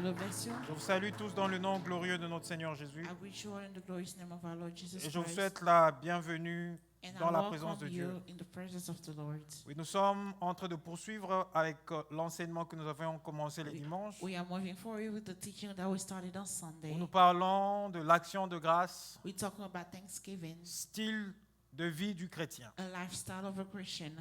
le bless you. Je vous salue tous dans le nom glorieux de notre Seigneur Jésus. I greet you all in the glorious name of our Lord Jesus Et je vous Christ. souhaite la bienvenue And dans I la présence de welcome Dieu. you in the presence of the Lord. Oui, nous sommes en train de poursuivre avec l'enseignement que nous avions commencé les dimanches, We are moving forward with the teaching that we started on où Sunday. nous parlons de l'action de grâce, We're talking about Thanksgiving, style de vie du chrétien. a lifestyle of a Christian.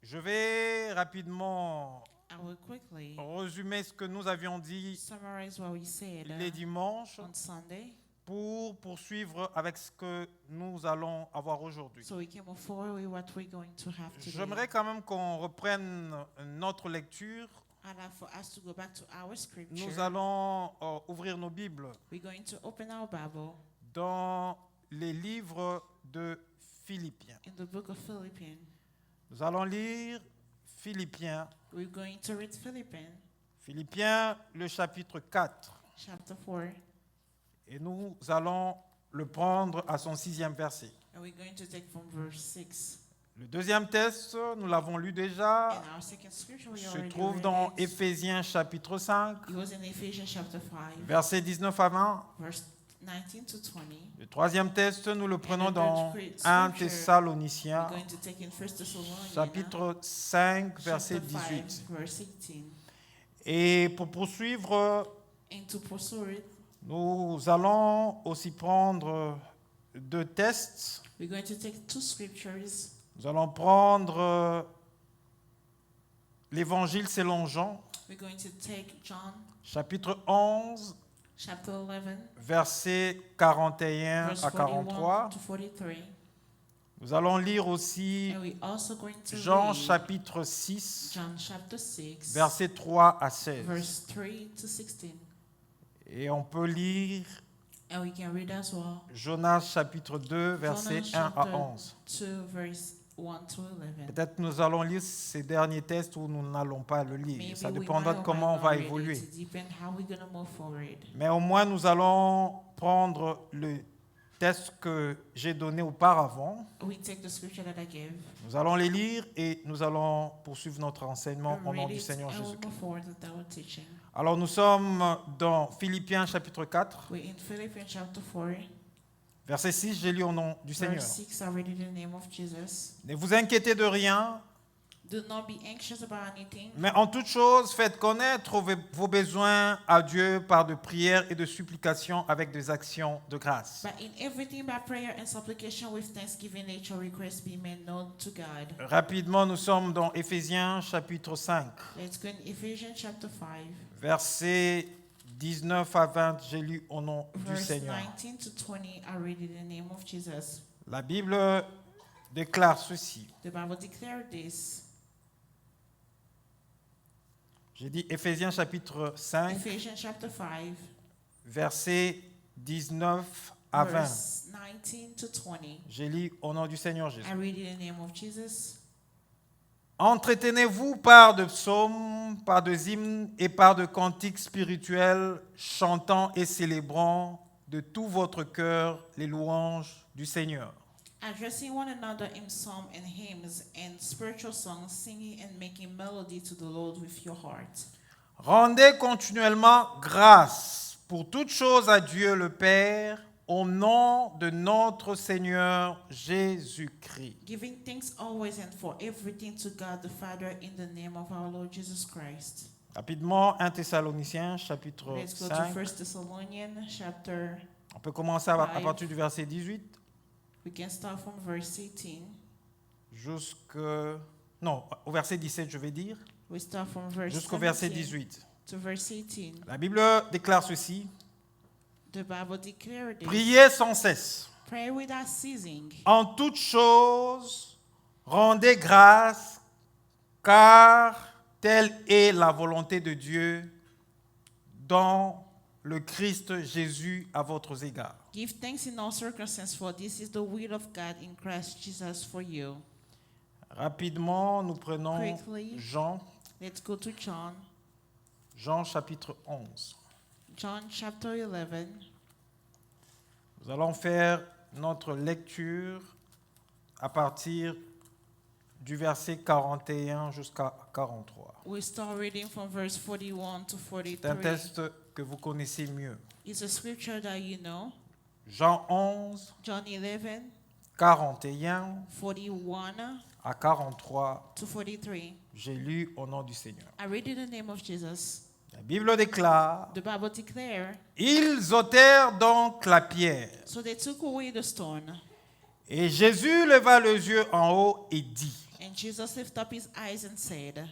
Je vais rapidement I will quickly résumer ce que nous avions dit summarize what we said les dimanches on Sunday pour poursuivre avec ce que nous allons avoir aujourd'hui. so we can move forward with what we're going to have today. J'aimerais quand même qu'on reprenne notre lecture. I'd like for us to go back to our scripture. Nous allons ouvrir nos Bibles We're going to open our Bible dans les livres de Philippiens. in the book of Philippians. Nous allons lire Philippiens. We're going to read Philippians Philippiens, le chapitre 4. chapter 4. Et nous allons le prendre à son 6e verset. And we're going to take from verse 6. Le deuxième texte, nous l'avons lu déjà, And our second scripture we se already trouve read dans it. Éphésiens chapitre 5, It was in Ephesians chapter 5, versets 19 à 20. verse 19 to 20. Le troisième texte, nous le prenons the dans third 1 scripture, Thessaloniciens, We're going to take in 1 Thessalonians chapitre 5, verset chapter 5, 18. verse 18. Et pour poursuivre, And to pursue it, nous allons aussi prendre deux textes. we're going to take two scriptures. Nous allons prendre l'Évangile selon Jean, We're going to take John chapitre 11, chapter 11, versets 41 verse à 43. 41 to 43. Nous allons lire aussi And we're also going to Jean read chapitre 6, John chapter 6, versets 3 à 16. verse 3 to 16. Et on peut lire And we can read as well Jonas chapitre 2, versets Jonas 1 à chapter 11. 2, verse 1 to 11. Peut-être nous allons lire ces derniers textes ou nous n'allons pas le lire. Maybe Ça we dépendra might de or comment on might va not read évoluer. it. It depends how we're going to move forward. Mais au moins, nous allons prendre le texte que j'ai donné auparavant. We take the scripture that I gave, Nous allons les lire et nous allons poursuivre notre enseignement au nom read du it, Seigneur and we'll Jésus-Christ. move forward with our teaching. Alors, nous sommes dans Philippiens chapitre 4, We're in Philippians chapter 4, verset 6, j'ai lu au nom du Seigneur. verse 6. I read it in the name of Jesus. Ne vous inquiétez de rien, Do not be anxious about anything, mais en toute chose, faites connaître vos besoins à Dieu par de prières et de supplications avec des actions de grâce. but in everything by prayer and supplication with thanksgiving let your requests be made known to God. Rapidement, nous sommes dans Éphésiens chapitre 5, Let's go in Ephesians chapter 5, versets 19 à 20, j'ai lu au nom du verse Seigneur. 19 to 20. I read it in the name of Jesus. La Bible déclare ceci. The Bible declared this. J'ai dit Éphésiens chapitre 5, Ephesians chapter 5, versets 19 à 20. verse 19 to 20. J'ai lu au nom du Seigneur Jésus. I read it in the name of Jesus. Entretenez-vous par de psaumes, par de hymnes et par de cantiques spirituels, chantant et célébrant de tout votre cœur les louanges du Seigneur. Addressing one another in psalm and hymns and spiritual songs, singing and making melody to the Lord with your heart. Rendez continuellement grâce pour toutes choses à Dieu le Père, au nom de notre Seigneur Jésus-Christ. Giving thanks always and for everything to God the Father in the name of our Lord Jesus Christ. Rapidement, 1 Thessaloniciens chapitre Let's go to 5. 1 Thessalonians chapter. On peut commencer à Five. partir du verset 18 We can start from verse 18. au verset 17, je vais dire, We start from verse jusqu'au verset 17 18. to verse 18. La Bible déclare ceci. The Bible declared this. Priez sans cesse. Pray without ceasing. En toutes choses, rendez grâce, car telle est la volonté de Dieu dans le Christ Jésus à votre égard. Give thanks in all circumstances, for this is the will of God in Christ Jesus for you. Rapidement, nous prenons Quickly. Jean, Let's go to Jean chapitre 11. John chapter 11. Nous allons faire notre lecture à partir du verset 41 jusqu'à 43. We start reading from verse 41 to C'est un 43. texte que vous connaissez mieux. It's a scripture that you know. Jean 11, John 11, 41 41 à 43. to 43. J'ai lu au nom du Seigneur. I read in the name of Jesus. La Bible déclare, The Bible declares, ils ôtèrent donc la pierre. so they took away the stone. Et Jésus leva les yeux en haut et dit, And Jesus lifted up his eyes and said,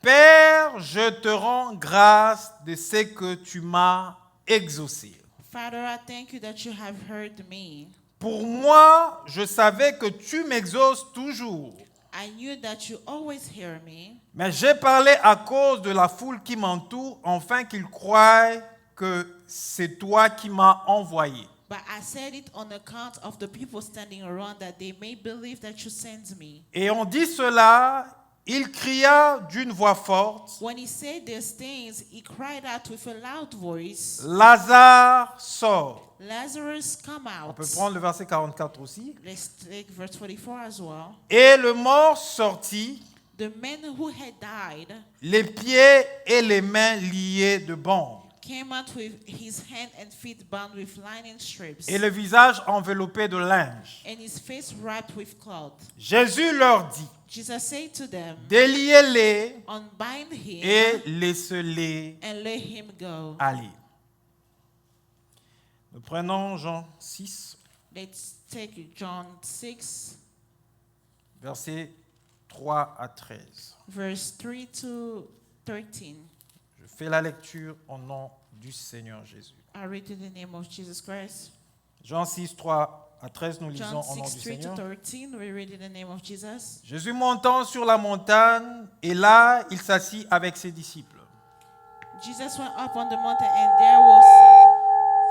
Père, je te rends grâce de ce que tu m'as exaucé. Father, I thank you that you have heard me. Pour moi, je savais que tu m'exauces toujours. I knew that you always hear me, Mais j'ai parlé à cause de la foule qui m'entoure, afin qu'ils croient que c'est toi qui m'as envoyé. but I said it on account of the people standing around, that they may believe that you sent me. Et on dit cela, il cria d'une voix forte, When he said these things, he cried out with a loud voice, Lazare sort. Lazarus, come On out. peut prendre le verset 44 aussi. Let's take verse 44 as well. Et le mort sortit, The man who had died les pieds et les mains liés de bandes, came out with his hand and feet bound with linen strips, et le visage enveloppé de linge. and his face wrapped with cloth. Jésus leur dit, Jesus said to them, déliez-les unbind him et laissez-les and let him go. aller. Nous prenons Jean 6, Let's take John 6, versets 3 à 13. verse 3 to 13. Je fais la lecture au nom du Seigneur Jésus. I read in the name of Jesus Christ. Jean 6, 3 à 13, nous lisons John au nom 6, du 3 to Seigneur. 13. We read in the name of Jesus. Jésus montant sur la montagne, et là, il s'assit avec ses disciples. Jesus went up on the mountain, and there was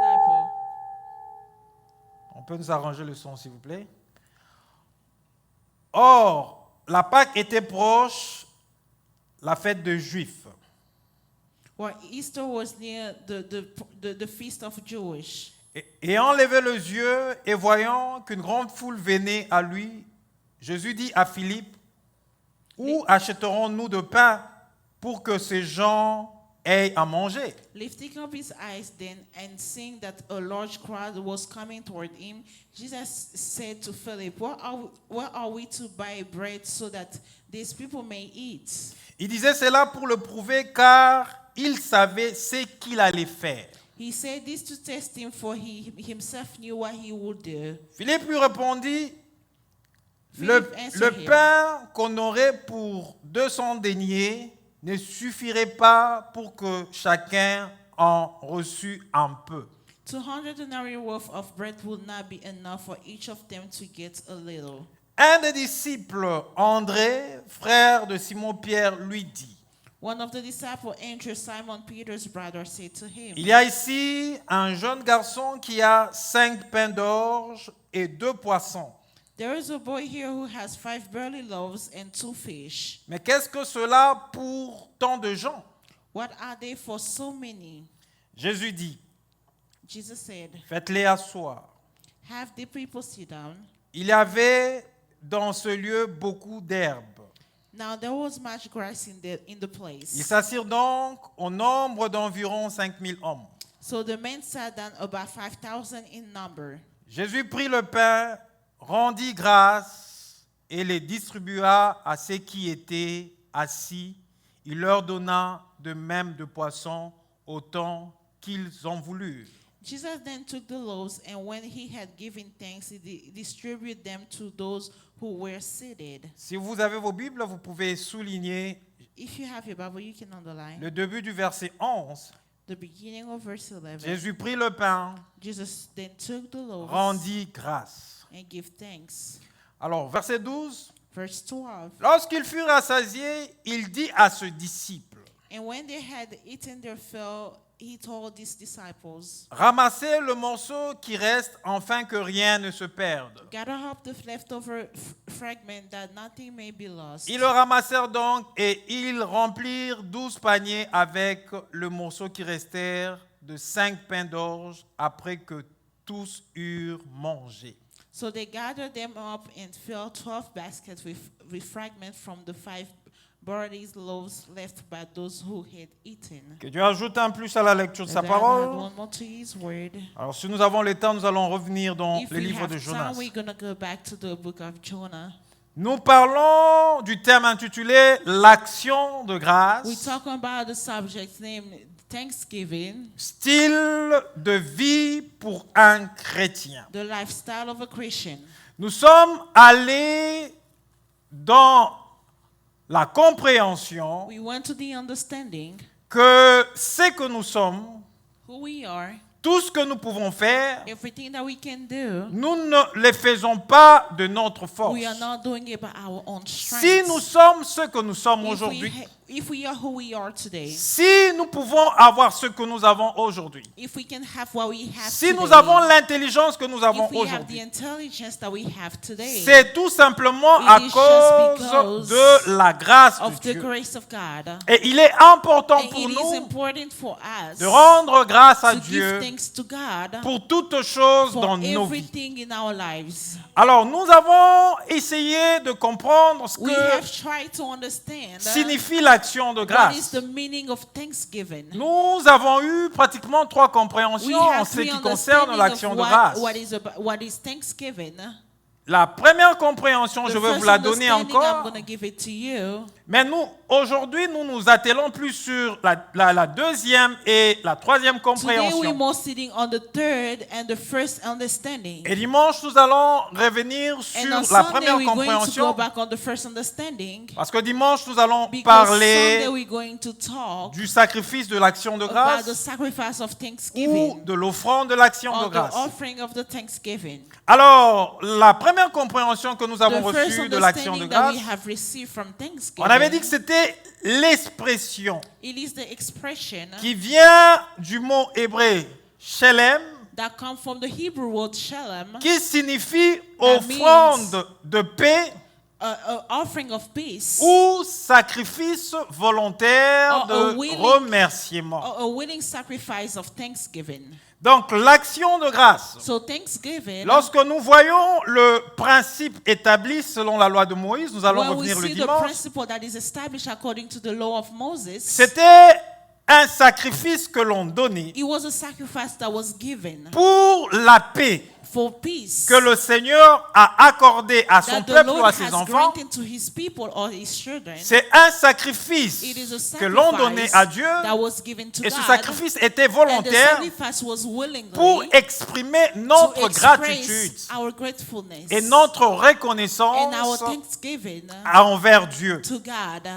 disciple. On peut nous arranger le son, s'il vous plaît. Or, la Pâque était proche, la fête des Juifs. Well, Easter was near the feast of Jewish. Ayant levé les yeux et voyant qu'une grande foule venait à lui, Jésus dit à Philippe, où achèterons-nous de pain pour que ces gens aient à manger? Lifting up his eyes then and seeing that a large crowd was coming toward him, Jesus said to Philip, where are we to buy bread so that these people may eat? Il disait cela pour le prouver car il savait ce qu'il allait faire. He said this to test him, for he himself knew what he would do. Philippe lui répondit, Philip le answered him, pain qu'on aurait pour 200 deniers ne suffirait pas pour que chacun en reçût un peu. 200 denarii worth of bread would not be enough for each of them to get a little. Un des disciples, André, frère de Simon-Pierre, lui dit, One of the disciples, Andrew, Simon Peter's brother, said to him, il y a ici un jeune garçon qui a 5 pains d'orge et 2 poissons. There is a boy here who has 5 barley loaves and 2 fish. Mais qu'est-ce que cela pour tant de gens? What are they for so many? Jésus dit, Jesus said, faites-les asseoir. have the people sit down. Il y avait dans ce lieu beaucoup d'herbes. Now there was much grass in the Ils place. s'assirent donc au nombre d'environ 5000 hommes. So the men sat down, about 5,000 in number. Jésus prit le pain, rendit grâce et les distribua à ceux qui étaient assis. Il leur donna de même de poissons autant qu'ils en voulurent. Jesus then took the loaves, and when he had given thanks, he distributed them to those who were seated. Si vous avez vos Bibles, vous pouvez souligner If you have your Bible, you can underline le début du verset 11. the beginning of verse 11. Jésus prit le pain, Jesus then took the loaves rendit grâce. and gave thanks. Alors, verset 12. Verse 12. Lorsqu'ils furent rassasiés, il dit à ce disciple, And when they had eaten their fill, he told his disciples, ramassez le morceau qui reste afin que rien ne se perde. gather up the leftover fragment that nothing may be lost. Ils le ramassèrent donc et ils remplirent 12 paniers avec le morceau qui restèrent de 5 pains d'orge après que tous eurent mangé. So they gathered them up and filled 12 baskets with fragments from the 5 bodies loaves left by those who had eaten. Que Dieu ajoute un plus à la lecture de sa And then add parole. one more to his word. Alors si nous avons le temps, nous allons revenir dans If le we livre have de Jonas. time, we're going to go back to the book of Jonah. Nous parlons du thème intitulé l'action de We're grâce, talking about the subject named Thanksgiving, style de vie pour un chrétien. the lifestyle of a Christian. Nous sommes allés dans la compréhension We went to the understanding que ce que nous sommes, who we are, tout ce que nous pouvons faire, everything that we can do. nous ne le faisons pas de notre force. We are not doing it by our own strength. Si nous sommes ce que nous sommes aujourd'hui, If we are who we are today, si nous pouvons avoir ce que nous avons aujourd'hui, if we can have what we have si today, nous avons l'intelligence que nous avons if we have the aujourd'hui, intelligence that we have today, c'est tout simplement It à is just cause because de la grâce de of the Dieu. grace of God. Et il est important And pour it is nous important for us de rendre grâce à to give Dieu thanks to God pour toutes choses for dans nos vies. everything in our lives. Alors, nous avons essayé de comprendre ce We que have tried to understand signifie l'action de what grâce. is the meaning of Thanksgiving. Nous avons eu pratiquement 3 We compréhensions en have ce three qui concerne understanding l'action of de grâce. what is Thanksgiving. La première compréhension, The je vais first vous la donner understanding, I'm encore. going to give it to you. Mais nous, aujourd'hui, nous nous attelons plus sur la deuxième et la troisième Today we're compréhension. more sitting on the third and the first understanding. Et dimanche, nous allons revenir And sur on la Sunday première we're going to go compréhension. back on the first understanding. Parce que dimanche, nous allons Because parler Sunday we're going to talk du sacrifice de l'action de about the grâce sacrifice of ou Thanksgiving de l'offrande de l'action de or the grâce. offering of the Thanksgiving. Alors, la première compréhension que nous avons The first reçue de l'action de understanding that grâce, we have received from on Thanksgiving, avait dit que c'était l'expression it is the expression qui vient du mot hébreu shelem, that comes from the Hebrew word shalom, qui signifie That means- offrande de paix a offering of peace, ou sacrifice volontaire Or a de willing- remerciement. or a willing sacrifice of thanksgiving. Donc l'action de grâce, So Thanksgiving, lorsque nous voyons le principe établi selon la loi de Moïse, nous allons when we revenir le see the dimanche, principle that is established according to the law of Moses, c'était un sacrifice que l'on donnait it was a sacrifice that was given pour la paix for peace que le Seigneur a accordé à son that the peuple ou Lord à ses has enfants. granted to his people or his children. C'est un sacrifice It is a que l'on donnait sacrifice à Dieu that was given to et ce God, sacrifice était and the volontaire sacrifice was willingly pour exprimer to notre gratitude express our gratefulness et notre and our reconnaissance thanksgiving envers Dieu. to God.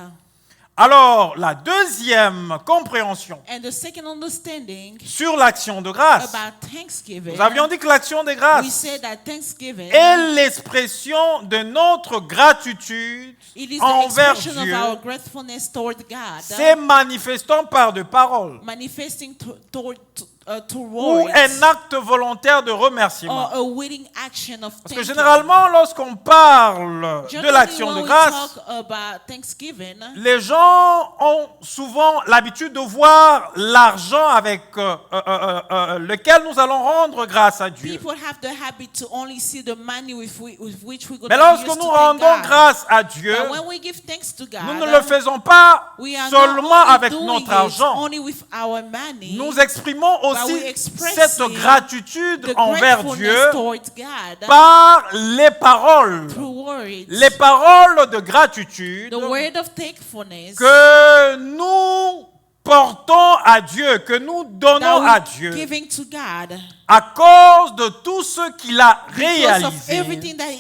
Alors, la deuxième compréhension And the second understanding sur l'action de grâce, about Thanksgiving, nous avions dit que l'action de we grâce said that Thanksgiving est l'expression de notre gratitude it is the envers expression of Dieu, our gratefulness toward God, c'est manifestant par de paroles manifesting ou towards un acte volontaire de remerciement. or a willing action of Parce que thanking. généralement, lorsqu'on parle de Generally, l'action when de we grâce, talk about Thanksgiving, les gens ont souvent l'habitude de voir l'argent avec lequel nous allons rendre grâce à Dieu. people have the habit to only see the money with which we're going Mais to lorsque use nous to thank rendons God. grâce à Dieu, But when we give thanks to God, nous ne le faisons pas we are seulement not only avec doing notre it argent. only with our money, Nous exprimons but aussi we expressing cette gratitude the envers gratefulness Dieu towards God par les paroles. through words. Les paroles de gratitude The word of thankfulness que nous portons à Dieu, que nous donnons that à we're Dieu giving to God à cause de tout ce qu'il a because of réalisé everything that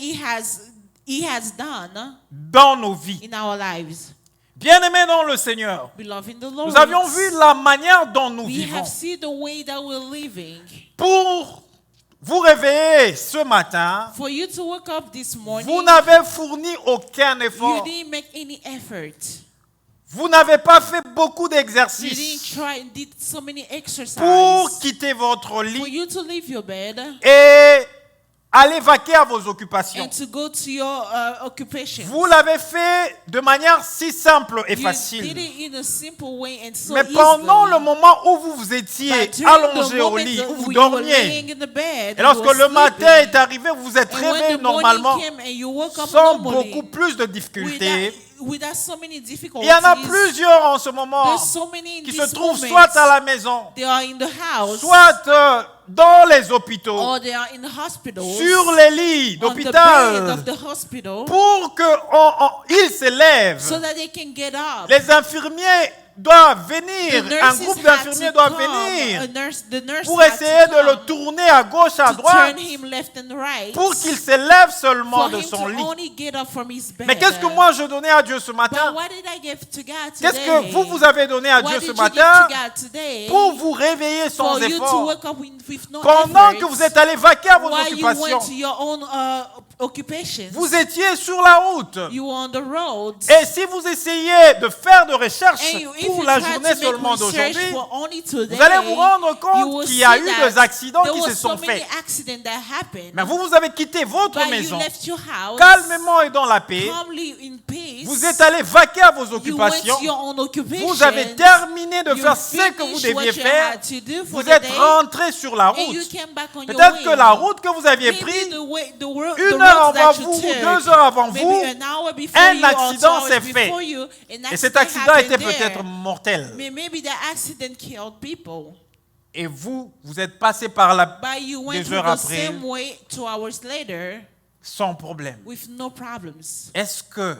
He has done dans nos vies. in our lives. Bien-aimés dans le Seigneur, Beloved in the Lord, nous avions vu la manière dont nous we vivons. have seen the way that we're living. Pour vous réveiller ce matin, For you to wake up this morning, vous n'avez fourni aucun you effort. didn't make any effort. Vous n'avez pas fait beaucoup You didn't d'exercices try and did so many exercises pour quitter votre for lit you to leave your bed et allez vaquer à vos occupations. and to go to your occupation. Vous l'avez fait de manière si simple et You did facile. it in a simple way and so Mais pendant le easily. moment où vous étiez But during the allongé au moment lit, that où vous we were dormiez, laying in the bed, et lorsque you were le matin sleeping, est arrivé, vous vous êtes and when réveillé the morning normalement, came and you woke up sans normally, beaucoup plus de difficultés. without so many Il difficulties, y en a plusieurs en ce moment there's so many in qui this se trouvent moment. soit à la maison, They are in the house, soit dans les hôpitaux, or they are in the hospitals, sur les lits on the bed d'hôpital, of the hospital, pour qu'ils s'élèvent. so that they can get up. Les infirmiers doivent venir, The un nurses groupe had d'infirmiers to doit come, venir the nurse pour had essayer to de le come tourner à gauche, à to droite, turn him left and right, pour qu'il s'élève seulement for de him son to lit. only get up from his bed. Mais qu'est-ce que moi je donnais à Dieu ce But matin? what did I give to God today? Qu'est-ce que vous avez donné à What Dieu did ce you give matin to God today pour vous réveiller sans for you to effort? wake up with no Pendant que efforts, vous êtes allé vaquer à vos while you went occupations, to your own occupations? vous étiez sur la route. You were on the road. Et si vous essayez de faire de recherche If pour you la try journée to make seulement research d'aujourd'hui, for only today, vous allez vous rendre you compte will qu'il y a see eu that des accidents there qui were se sont so many faits. accidents that happened. Mais vous avez quitté votre But maison you left your house calmement et dans la paix. calmly in peace. Vous êtes allé vaquer à vos You went occupations. to your own occupation. Vous avez terminé de You faire ce que vous finished what deviez you faire. had to do for Vous the êtes day, rentré sur la and you route. came back on your Peut-être way. que la route que vous aviez Maybe prise, the way, the road une heure that avant you vous, took, 2 heures avant maybe vous, an hour before un you or 2 accident hours s'est fait. before you, an et cet accident accident était happened there. peut-être mortel. Maybe the accident killed people. Et vous êtes passé par là But you went des through heures the après same way 2 hours later sans problème. with no problems. Est-ce que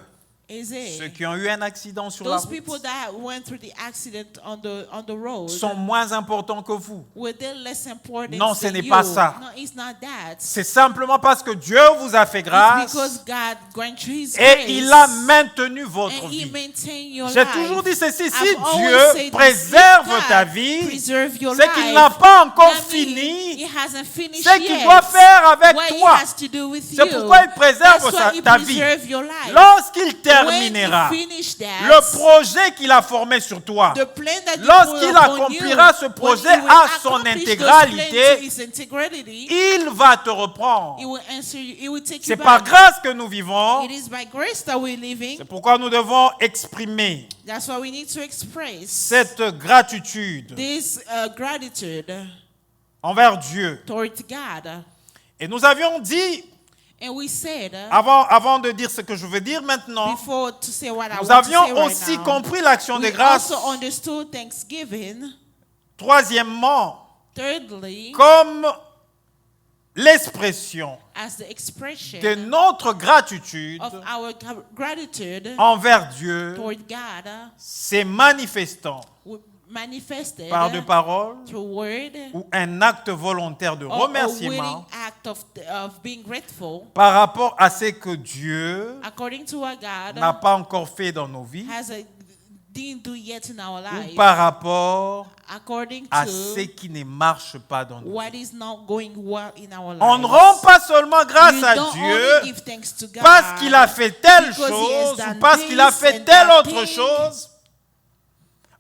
Is ceux it? qui ont eu un accident sur la Those people route that went through the accident on the road, sont moins importants que vous? were they less important Non, ce than n'est you? pas ça. No, it's not that. C'est simplement parce que Dieu vous a fait It's grâce because God granted you His et grace, il a maintenu votre and He vie. maintained your J'ai life. toujours dit ceci, si I've always Dieu said this, préserve if ta God vie, preserve your c'est qu'il life, n'a pas encore that means fini He hasn't finished ce qu'il yet. doit faire avec What toi. He has to do with C'est you. pourquoi il préserve That's why He ta vie. preserve your life. Lorsqu'il When terminera He finished that, le projet qu'il a formé sur toi, the plan that He lorsqu'il put upon accomplira you, ce when projet He will à son accomplish those intégralité, plans to its integrity, il va te reprendre. He will answer you. He will take C'est you par back. grâce que nous vivons. It is by grace that we're living. C'est pourquoi nous devons exprimer That's why we need to express cette gratitude this gratitude envers Dieu. towards God. Et nous avions dit, And we said, avant de dire ce que je veux dire maintenant, before to say what I nous want to say avions right aussi now, compris l'action we de grâce. also understood Thanksgiving. Troisièmement, Thirdly, comme l'expression as the expression de notre gratitude of our gratitude envers Dieu, toward God, c'est manifestant manifested par de paroles through word ou un acte volontaire de or a willing remerciement act of being grateful par rapport à ce que Dieu according to what God n'a pas encore fait dans nos vies didn't do yet in our ou life, par rapport according à to ce qui ne marche pas dans nos vies. what is not going well in our lives. On ne rend pas seulement grâce You à don't Dieu only give thanks to God parce qu'il a fait telle because he has chose ou done parce qu'il a this fait and telle that autre thing, chose,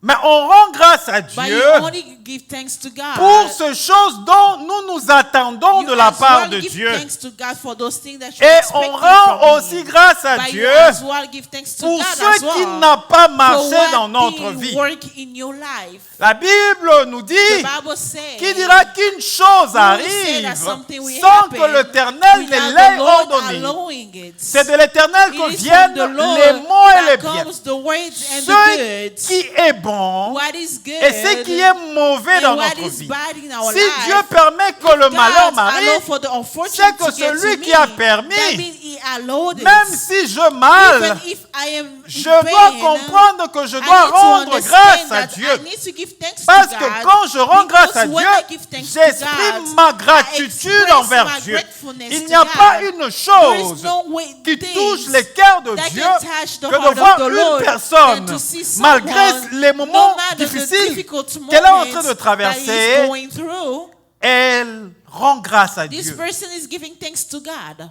mais on rend grâce à but Dieu you only give thanks to God. pour ces choses dont nous nous attendons You de la as part well de give Dieu. thanks to God for those things that you Et expect on from rend him. aussi grâce à But Dieu you as well give thanks to pour God ce as qui well n'a pas for marché what dans notre didn't vie. work in your life. La Bible nous The dit Bible says, qui dira qu'une chose say arrive that something will sans happen que l'Éternel without ne the l'ait Lord ordonné. allowing it. C'est de l'Éternel It que is viennent from the Lord les mots et les that biens. comes the words and Ce the goods. qui est bon What is good et ce qui est mauvais dans and what notre is vie. bad in our Si life. Dieu permet que le God malheur allow m'arrive, for the unfortunate c'est que to get celui to qui me. a permis, That means he allowed it. même si je mal, Even if I am je in dois pain, comprendre que je I dois need to rendre understand grâce à that Dieu. I need to give thanks Parce to que God, quand je rends grâce à because when Dieu, I give thanks to j'exprime God, ma I gratitude express envers my Dieu. gratefulness Il to n'y a God. pas une There is chose no way qui things touche les cœurs de that Dieu can touch the que heart de voir of the une Lord personne, than to see malgré someone, les moments no matter the difficiles difficult qu'elle est en train moments de that traverser, he's going through, elle rend grâce à this Dieu. person is giving thanks to God.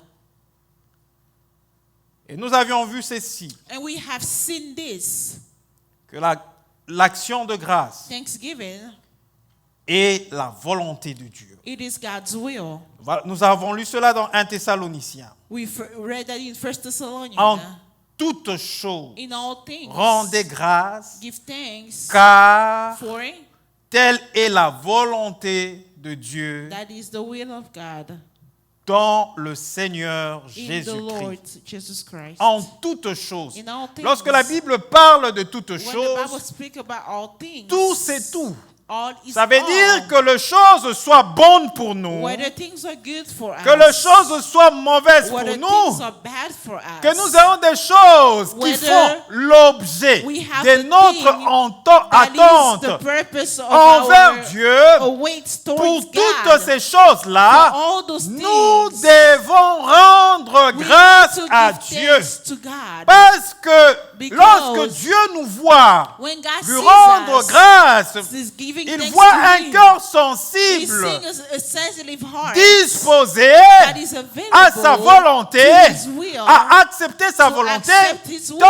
Et nous avions vu ceci, And we have seen this. que l'action de grâce Thanksgiving est la volonté de Dieu. It is God's will. Nous avons lu cela dans 1 Thessaloniciens. We read that in 1 Thessalonians. En toutes choses, In all things, rendez grâce, give thanks car for telle est la volonté de Dieu that is the will of God dans le Seigneur in the Lord Jésus-Christ. Jesus Christ. En toutes choses. In all things. Lorsque la Bible parle de toutes When the Bible choses, speaks about all things, tout c'est tout. all is Ça veut all. dire que les choses soient bonnes pour nous, Whether things are good for que les us, choses soient mauvaises pour whether nous, things are bad for us, que nous ayons des choses qui Whether font l'objet we have de the notre thing that is the attente purpose of envers our Dieu. awaits towards Pour God. toutes ces choses-là, For all those nous things, devons rendre we grâce need to à give Dieu. thanks to God. Parce que Because lorsque Dieu nous voit When God lui sees rendre us, grâce, He's giving il thanks voit to un Him. cœur He's sensible, seeing a sensitive heart disposé that is available à sa volonté, to His will, à accepter sa to volonté, accept His will,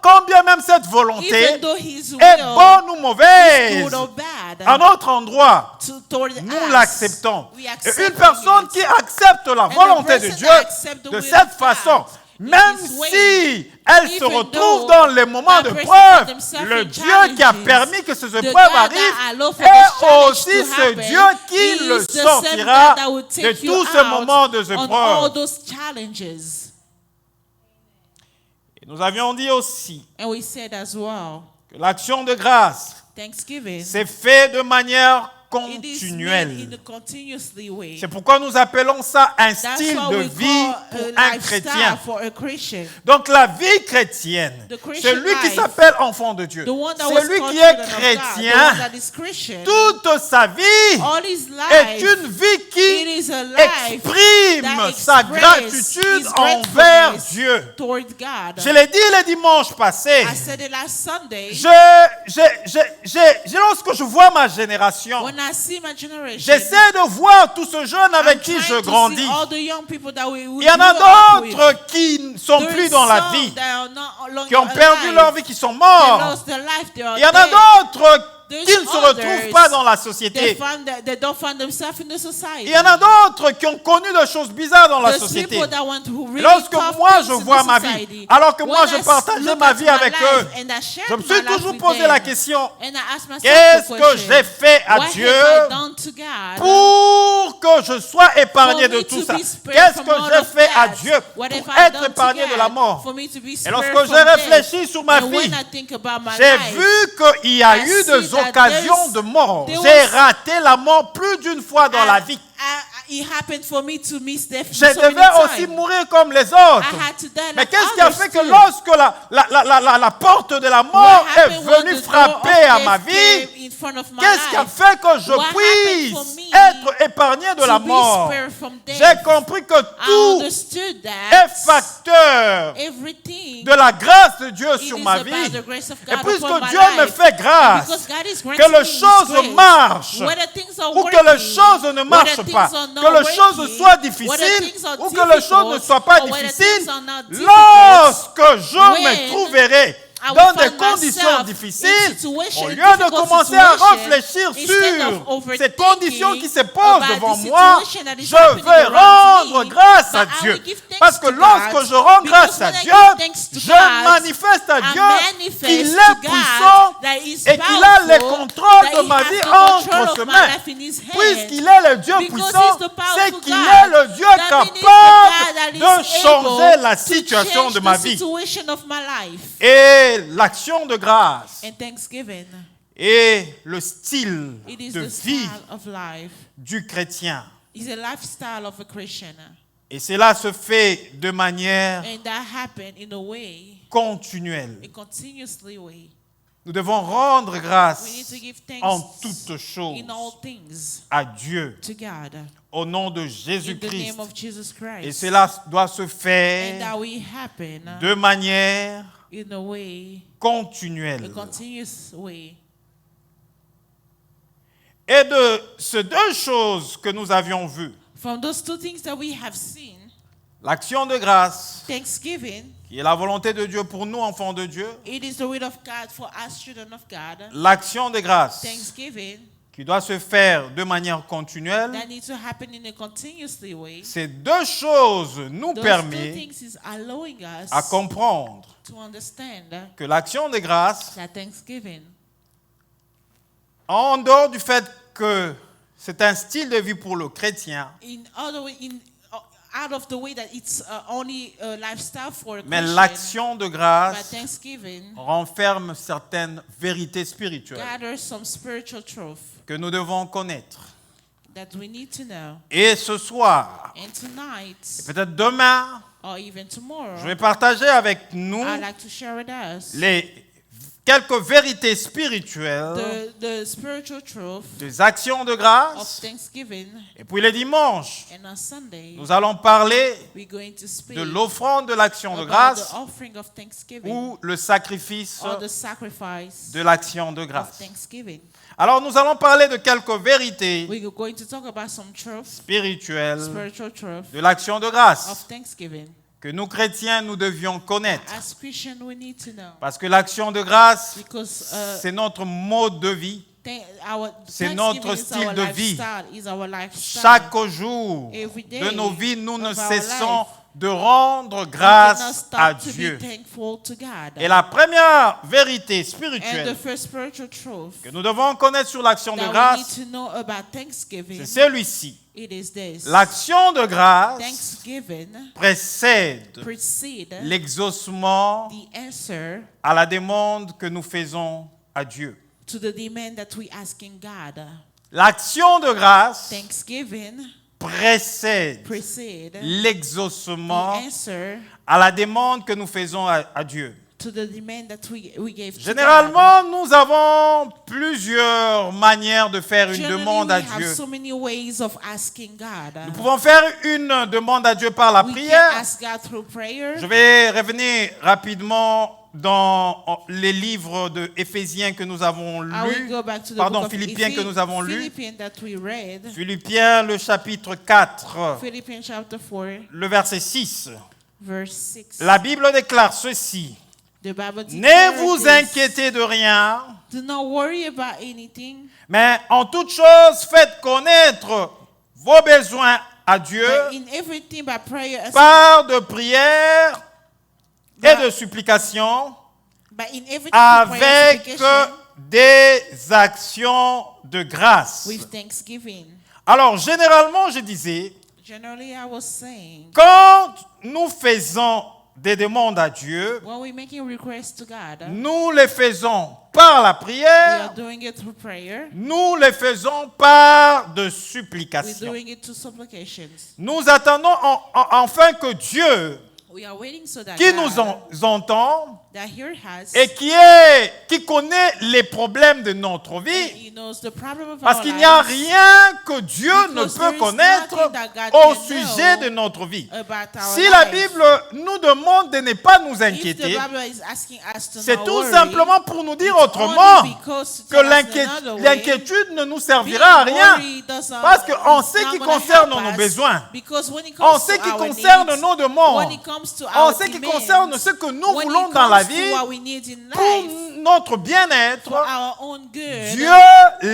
quand bien même cette volonté even though His will est bonne ou is mauvaise. good or bad. À notre endroit, Toward nous us. l'acceptons. We Et accept une personne it. qui accepte la And the volonté de person Dieu that accepts the de will cette of façon, God in même this way, si elle se even retrouve though dans les moments that de person preuve, finds themselves le in Dieu qui a challenges, permis que ces the épreuves God that arrivent allow for est this challenge aussi to ce happen Dieu qui is le the same sortira God that will de take you tous ces out moments de on all épreuves. those challenges. Et nous avions dit aussi And we said as well, que l'action de grâce Thanksgiving, s'est faite de manière it is made in continuelle. a continuously way. C'est pourquoi nous appelons ça un That's style what de we vie call pour a un lifestyle chrétien. for a Christian. Donc la vie chrétienne, The Christian celui qui life, s'appelle enfant de Dieu, The one that was celui called qui est children of God, the chrétien, one that is Christian, toute sa vie all his est life, une vie it qui is a life exprime that sa express gratitude his envers gratefulness Dieu. toward God. Je l'ai dit le dimanche passé, I said it last Sunday. lorsque je vois ma génération, When I see my generation, j'essaie de voir tous ces jeunes I'm avec qui trying je to grandis. see all the young people that we Il y en a grew up with. d'autres qui ne sont There plus is dans la some vie, that are not longer qui ont perdu alive. leur vie, qui sont They morts. lost their life, they are Il y en a dead. d'autres qui There's ne se retrouvent others pas dans la They société. they don't find themselves in the society. Il y en a d'autres qui ont connu des choses bizarres dans la There's société. people that want to really Lorsque tough moi things je in vois the ma society. vie, alors que moi When je I partageais look ma at vie my avec life eux, and I shared je me my suis life toujours with posé them, la question, and I asked myself qu'est-ce the que question, j'ai fait à what Dieu have I done to God pour que je sois épargné for de me tout to ça? be spared Qu'est-ce from que all j'ai of fait à that? Dieu What pour have I être done to épargné de la God mort? for me to be Et spared lorsque from j'ai death? réfléchi sur ma And vie, when I think about my j'ai life, vu qu'il y a I eu see des that occasions de mort. there J'ai was- raté la mort plus d'une fois dans la vie. It happened for me to miss death Je so many devais aussi times. mourir comme les autres. I had to die Mais like qu'est-ce qui a others fait que too. lorsque la porte de la mort What est happened when venue the door of frapper à ma death vie, came in front of my qu'est-ce qui a life? fait que je What happened for puisse me être épargné de la to be mort? spared from death? J'ai compris que I tout understood est that facteur everything de la grâce de Dieu it sur is ma about vie. the grace of Et God puisque upon my Dieu life. me fait grâce, Because God is que granting les me His choses grace. marchent Whether things are ou que working, les choses ne marchent whether pas, things are not que les choses working, soient whether difficiles things are ou que les choses ne difficult, soient pas or whether difficiles, things are not difficult, lorsque je me when trouverai I will dans des find conditions myself in difficiles, situation, au lieu de difficult commencer à situation, réfléchir instead of sur overthinking ces conditions qui se posent about devant the moi, situation that is je happening vais around rendre me, grâce but à I Dieu. will give thanks Parce que to lorsque God, je rends because grâce à when I Dieu, give thanks to je God, manifeste à I Dieu manifest qu'il to est God puissant that is et qu'il a le powerful, contrôle that de He ma has vie the control entre of ses my mains. life in His hand. Puisqu'il est le Dieu Because puissant, He's the powerful c'est qu'il God, est le Dieu that means He's the God that capable is de changer able la to situation change de the ma vie. situation of my life. Et l'action de grâce And Thanksgiving, est le style it is de the vie style of life. du chrétien. It's a lifestyle of a Christian. Et cela se fait de manière And that happened in a way, continuelle. a continuously way. Nous devons rendre grâce We need to give en thanks toutes choses in all things à Dieu to God. au nom de In the Jésus-Christ. name of Jesus Et Christ. cela doit se And faire that will happen de manière in a way, a continuelle. continuous way. Et de ces deux choses que nous avions vues, From those two things that we have seen, l'action de grâce, Thanksgiving, qui est la volonté de Dieu pour nous, enfants de Dieu, it is the will of God for us, children of God. l'action de grâce, Thanksgiving, qui doit se faire de manière continuelle, that need to happen in a continuously way. ces deux choses nous Those two permettent things is allowing us à comprendre to understand que l'action de grâce, that Thanksgiving, en dehors du fait que c'est un style de vie pour le chrétien, out of the way that it's only a lifestyle for a mais Christian, l'action de but grâce Thanksgiving renferme certaines vérités spirituelles gathers some spiritual truth que nous devons connaître. that we need to know. Et ce soir, And tonight, peut-être demain, or even tomorrow, je vais partager avec nous I'd like to share with us quelques vérités spirituelles the spiritual truth des actions de of grâce. Thanksgiving. Et puis les dimanches, And on Sunday, nous allons parler we're going to speak de l'offrande de l'action de about grâce the offering of Thanksgiving ou le sacrifice or the sacrifice de l'action de of grâce. Thanksgiving. Alors nous allons parler de quelques vérités We're going to talk about some truth, spirituelles spiritual truth de l'action de of grâce Thanksgiving. que nous chrétiens nous devions connaître. As Christians, we need to know Parce que l'action de grâce, because c'est notre mode de vie. C'est notre style de vie. Chaque jour Every day de nos vies, nous ne of our cessons life, de rendre we cannot grâce stop à to Dieu. be thankful to God. Et la première vérité And the spirituelle first spiritual truth que nous devons connaître sur l'action de that we grâce, need to know about Thanksgiving, c'est celui-ci. it is this. L'action de grâce Thanksgiving précède precedes l'exaucement the answer à la demande que nous faisons à Dieu. to the demand that we asking God. L'action de grâce Thanksgiving précède precedes the l'exaucement answer à la demande que nous faisons à Dieu. to the demand that we gave to God. Généralement, nous avons plusieurs manières de faire une Generally, demande à we have Dieu. so many ways of asking God. Nous pouvons faire une demande à Dieu par la We can prière. ask God through prayer. Je vais revenir rapidement dans les livres de Éphésiens que nous avons I will lus. go back to the Pardon, book of Philippiens que nous avons lus. Philippians that we read. Philippiens, le chapitre 4, Philippians chapter 4, le verset 6. verse 6. La Bible déclare ceci. The Bible Ne declares vous this. inquiétez de rien, Do not worry about anything, mais en toute chose, faites connaître vos besoins à Dieu but in everything by prayer and par de prières et de supplications but in everything by prayer and avec supplication des actions de grâce. with thanksgiving. Alors, généralement, je disais, Generally, I was saying, quand nous faisons des demandes à Dieu, when we're making requests to God, nous les faisons par la we prière, are doing it through prayer. nous les faisons par de We're supplications. doing it through supplications. Nous attendons enfin que Dieu, We are waiting so that qui God, nous entend that He has, et qui connaît les problèmes de notre vie, He knows the problem of parce our qu'il n'y a lives rien que Dieu ne because peut there is connaître nothing that God au can sujet know de notre vie. about our Si la life. Bible nous demande de ne pas nous If the inquiéter, Bible is asking us to c'est not tout worry, simplement pour nous dire it's autrement only because to que tell us another way, l'inquiétude ne nous servira à being rien. worried doesn't- Parce qu'on it's sait not qui gonna concerne help nos us, besoins. because when it En comes ce to qui our concerne needs, nos demandes, when it comes to en our ce qui demands, concerne ce que nous when voulons it dans la comes to vie, what we need in pour life, notre bien-être, for our own good, Dieu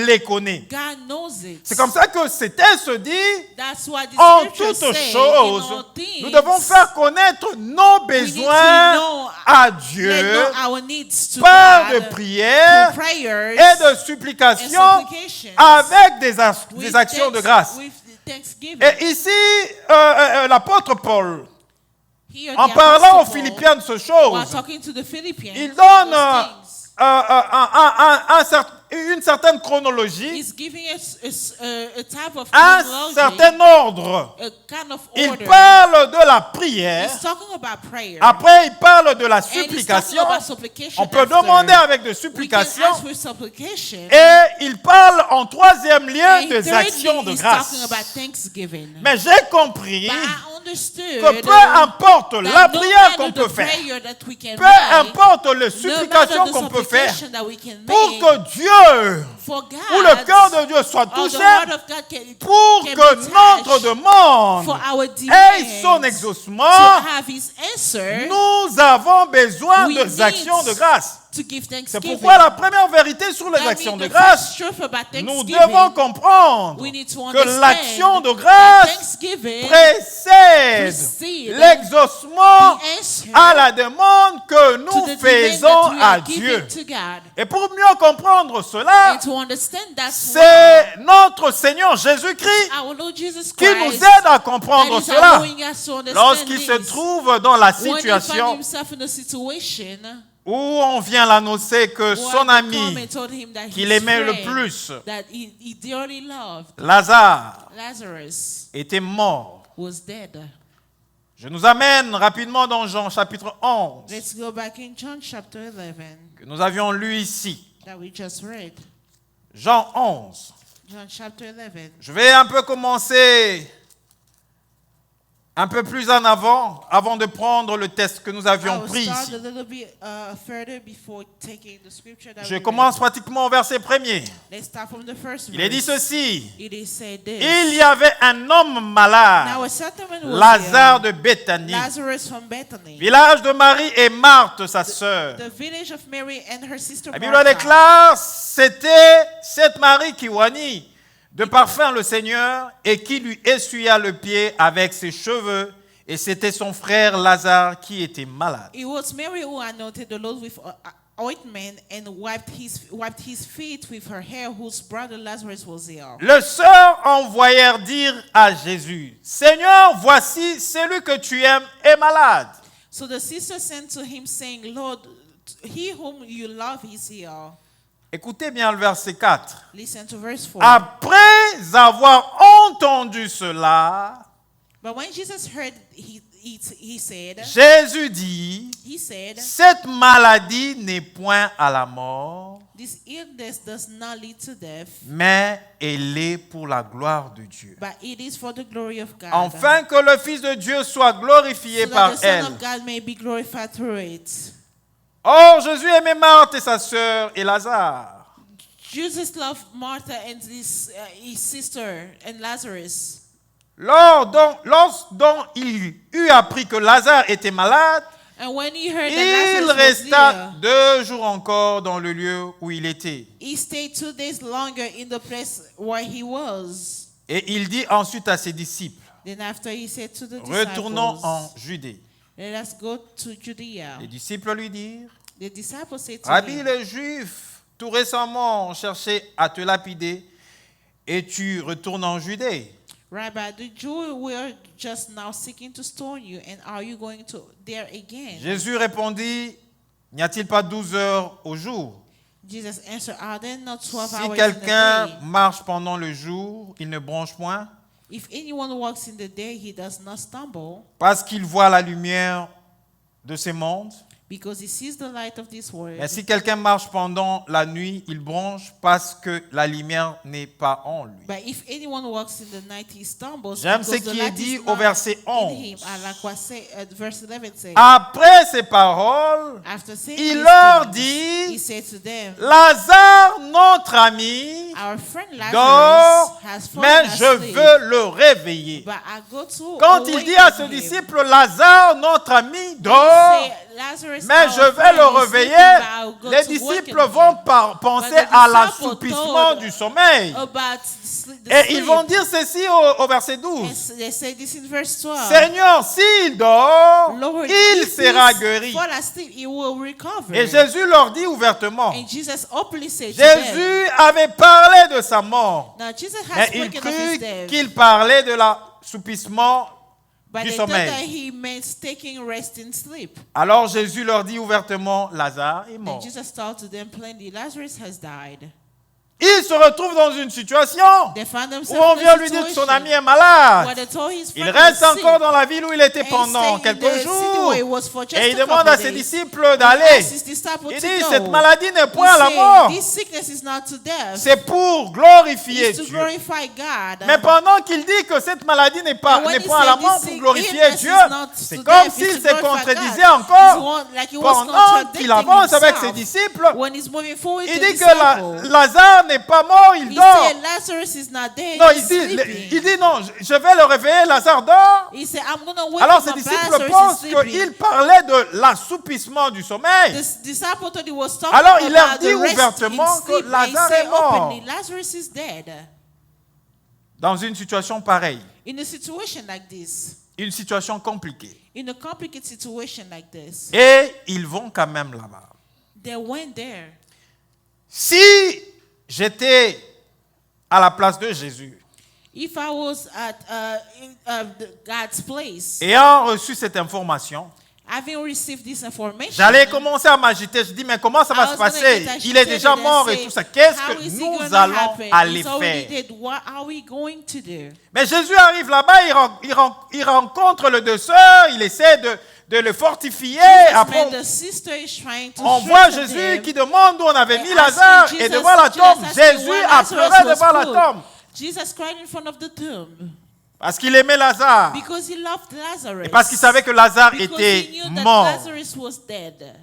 les connaît. God knows it. C'est comme ça que ce texte dit, That's what the en scripture toutes say, choses, in all things, nous devons faire connaître nos we need to besoins know, à let Dieu know our needs to par de God, prières through prayers et de and supplications supplications, avec des with actions de grâce. with thanksgiving. Et ici, l'apôtre Paul, Here, en the parlant aux Apostle Paul, Philippiens de ces while choses, talking to the Philippians, il donne those things, une certaine chronologie, he's giving us a type of un chronology, certain ordre. a kind of Il order. parle de la prière, He's talking about prayer. après il parle de la And he's talking supplication. about supplication On peut after. demander avec de We can supplication. ask with supplication. Et il parle en troisième lieu And des thirdly, actions de he's grâce. talking about thanksgiving. Mais j'ai compris But I understood que peu importe that la no prière matter qu'on the peut faire, prayer that we can peu make, importe les no matter supplications the qu'on peut faire, supplication that we can pour make, que Dieu For God, où le cœur de Dieu soit or the touché heart of God pour can que be notre touched demande for our ait son demands exaucement. to have His answer. Nous avons besoin We des actions de grâce. to give C'est thanksgiving. pourquoi la première vérité sur les That actions means de the grâce, first truth about nous Thanksgiving, devons comprendre we need to que understand l'action de that grâce Thanksgiving précède precedes l'exaucement the answer à la demande que to nous the demand faisons that we à are Dieu. giving to God. Et pour mieux comprendre cela, And to understand that c'est notre Seigneur Jésus-Christ our Lord Jesus qui nous Christ aide à that comprendre is cela. allowing us to understand Lorsqu'il se this. trouve dans la When he finds situation himself in a situation où on vient l'annoncer que where son the ami comment told him that qu'il his aimait le friend plus, that he dearly loved, Lazare, Lazarus, était mort. was dead. Je nous amène rapidement dans Jean chapitre 11, Let's go back in John chapter 11 que nous avions lu ici. that we just read. Jean 11. John chapter 11. Je vais un peu commencer un peu plus en avant de prendre le texte que nous avions I will pris start ici. a little bit further before taking the scripture that Je we commence read. pratiquement au verset 1er. Let's start from the first Il est dit verse. ceci. It is said this. Il y avait un homme Now malade, a certain man was Lazare here, de Béthanie, Lazarus from Bethany, village de Marie et Marthe, sa sœur. the village of Mary and her sister La Bible Martha. déclare, c'était cette Marie qui oignit de parfum le Seigneur et qui lui essuya le pied avec ses cheveux. Et c'était son frère Lazare qui était malade. It was Mary who anointed the Lord with ointment and wiped his feet with her hair, whose brother Lazarus was ill. Les sœurs envoyèrent dire à Jésus, Seigneur, voici celui que tu aimes est malade. So the sister sent to him, saying, Lord, he whom you love is ill. Écoutez bien le verset 4. Listen to verse 4. Après avoir entendu cela, But when Jesus heard, he said, Jésus dit, cette maladie n'est point à la mort, this illness does not lead to death, mais elle est pour la gloire de Dieu. but it is for the glory of God. Afin que le Fils de Dieu soit glorifié So that par the Son elle. of God may be glorified through it. Or, Jésus aimait Marthe et sa sœur et Lazare. Jesus loved Martha and his sister and Lazarus. Lorsqu'dont il eut appris que Lazare était malade, And when he heard that il Lazarus was resta ill, 2 jours encore dans le lieu où il était. he stayed 2 days longer in the place where he was. Et il dit ensuite à ses disciples, Then after he said to the retournons disciples, en Judée. let us go to Judea. Les disciples lui dirent, The disciples said to Rabbi, him, les Juifs, tout récemment, ont cherché à te lapider et tu retournes en Judée. Rabbi, the Jews were just now seeking to stone you, and are you going to there again? Jésus répondit, n'y a-t-il pas 12 heures au jour? Jesus answered, are there not 12 Si hours in quelqu'un the day? marche pendant le jour, il ne bronche point, If anyone walks in the day, he does not stumble, parce qu'il voit la lumière de ce monde. because he sees the light of this world. Mais si quelqu'un marche pendant la nuit, il bronche parce que la lumière n'est pas en lui. But if anyone walks in the night, he stumbles. J'aime ce because the qui est light dit is au not verset in him. 11. I like what verse 11 says. Après ces paroles, After saying il these leur things, dit, he said to them, Lazare, notre ami, our friend dort, Lazarus has fallen mais je asleep, veux le réveiller. but I go to Quand il dit à ses awaken him. disciples, Lazare, notre ami, He dort, said, Lazarus, mais our je vais friend, le is sleeping, réveiller, but I'll go les to disciples waken vont him. penser But the à disciples l'assoupissement told du sommeil. About the Et ils sleep. vont dire ceci au verset 12. And they say this in verse 12. Seigneur, s'il dort, Lord, il if sera he guéri. fall asleep, he will recover. Et Jésus leur dit ouvertement, And Jesus openly said to them. Jésus avait parlé de sa mort, Now Jesus mais has il spoken of his crut death, qu'il parlait de l'assoupissement but du they thought sommeil. that he meant taking rest in sleep. Alors Jésus leur dit ouvertement, Lazare est And mort. Jesus told to them plainly, Lazarus has died. Il se retrouve dans une situation They found où themselves on in vient a lui dire que son situation ami est malade. where they told his Il friend reste was sick, encore dans la ville où il était and pendant staying in quelques the city jours. where he was for just Et il a demande couple à ses days. disciples He d'aller. asked his disciples Il to dit, go. cette maladie n'est He point à la said, mort. this sickness is not to death. C'est pour glorifier It's to Dieu. glorify God. Mais pendant qu'il dit que cette maladie n'est pas And when he à la said mort this pour glorifier illness Dieu, is not c'est to comme death, s'il it's to se glorify contredisait God. encore. He was Pendant qu'il contradicting avance avec ses himself disciples, when he's moving forward il to dit que disciple. Lazare n'est pas mort, il He dort. said, Lazarus is not dead, Non, he's il sleeping. dit non, je vais le réveiller, Lazare dort. He said, I'm going to wake Alors him ses up, disciples Lazarus pensent is sleeping. qu'il parlait de l'assoupissement du sommeil. The disciple thought he was talking Alors il leur about dit the rest ouvertement in que sleep. And he Lazare said est mort. openly, Lazarus is dead. Dans une situation pareille, In a situation like this, une situation compliquée. in a complicated situation like this, Et ils vont quand même là-bas. they went there. Si j'étais à la place de Jésus, If I was at God's place, ayant reçu cette information, having received this information, j'allais commencer à m'agiter. Je dis, mais comment ça va se passer? Il est déjà mort et tout ça. Qu'est-ce que nous allons aller faire? What are we going to do? Mais Jésus arrive là-bas, il rencontre les deux sœurs, il essaie de le fortifier. Après, The sister is trying to on voit strengthen Jésus them. qui demande où on avait mis And Lazare asking et Jesus- devant la tombe. Jesus asking Jésus where a Lazarus pleuré was devant la put. tombe Jesus cried in front of the tomb parce qu'il aimait Lazare because he loved Lazarus. et parce qu'il savait que Lazare Because était he knew that mort. Lazarus was dead.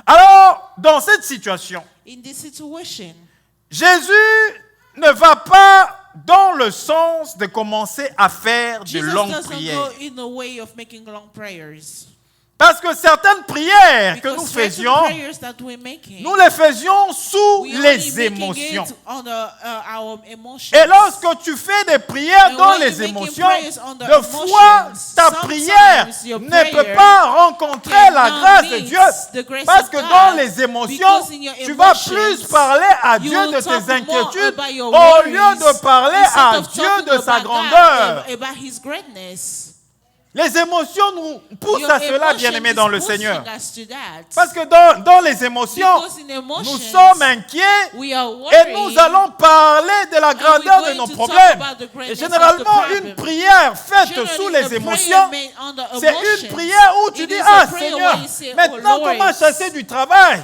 Alors, dans cette situation, In this situation, Jésus ne va pas dans le sens de commencer à faire de Jesus longues doesn't prières. go in a way of making long prayers. Parce que certaines prières que Because nous certain faisions, prayers that we're making, nous les faisions sous we only les making émotions. it on our emotions. Et lorsque tu fais des prières And dans when les you're making émotions, prayers on the de fois, emotions, ta sometimes prière your ne prayer peut pas rencontrer la cannot grâce de meet Dieu. the grace Parce of que God, dans les émotions, because in your tu vas emotions, plus parler à you Dieu will de talk tes more inquiétudes about your au worries lieu de parler instead à of Dieu talking de sa about God, grandeur. about His greatness. Les émotions nous poussent Your à cela, emotion bien-aimés, is dans le pushing Seigneur. us to that. Parce que dans les émotions, Because in emotions, nous sommes inquiets we are et worried, nous allons parler de la grandeur de going nos to problèmes. talk about the Et greatness généralement, of the une problem. prière faite Generally, sous a les prayer émotions, made under c'est une emotions. prière où tu It dis, is a ah prayer Seigneur, where you say, maintenant oh, comment Lord, chasser du travail?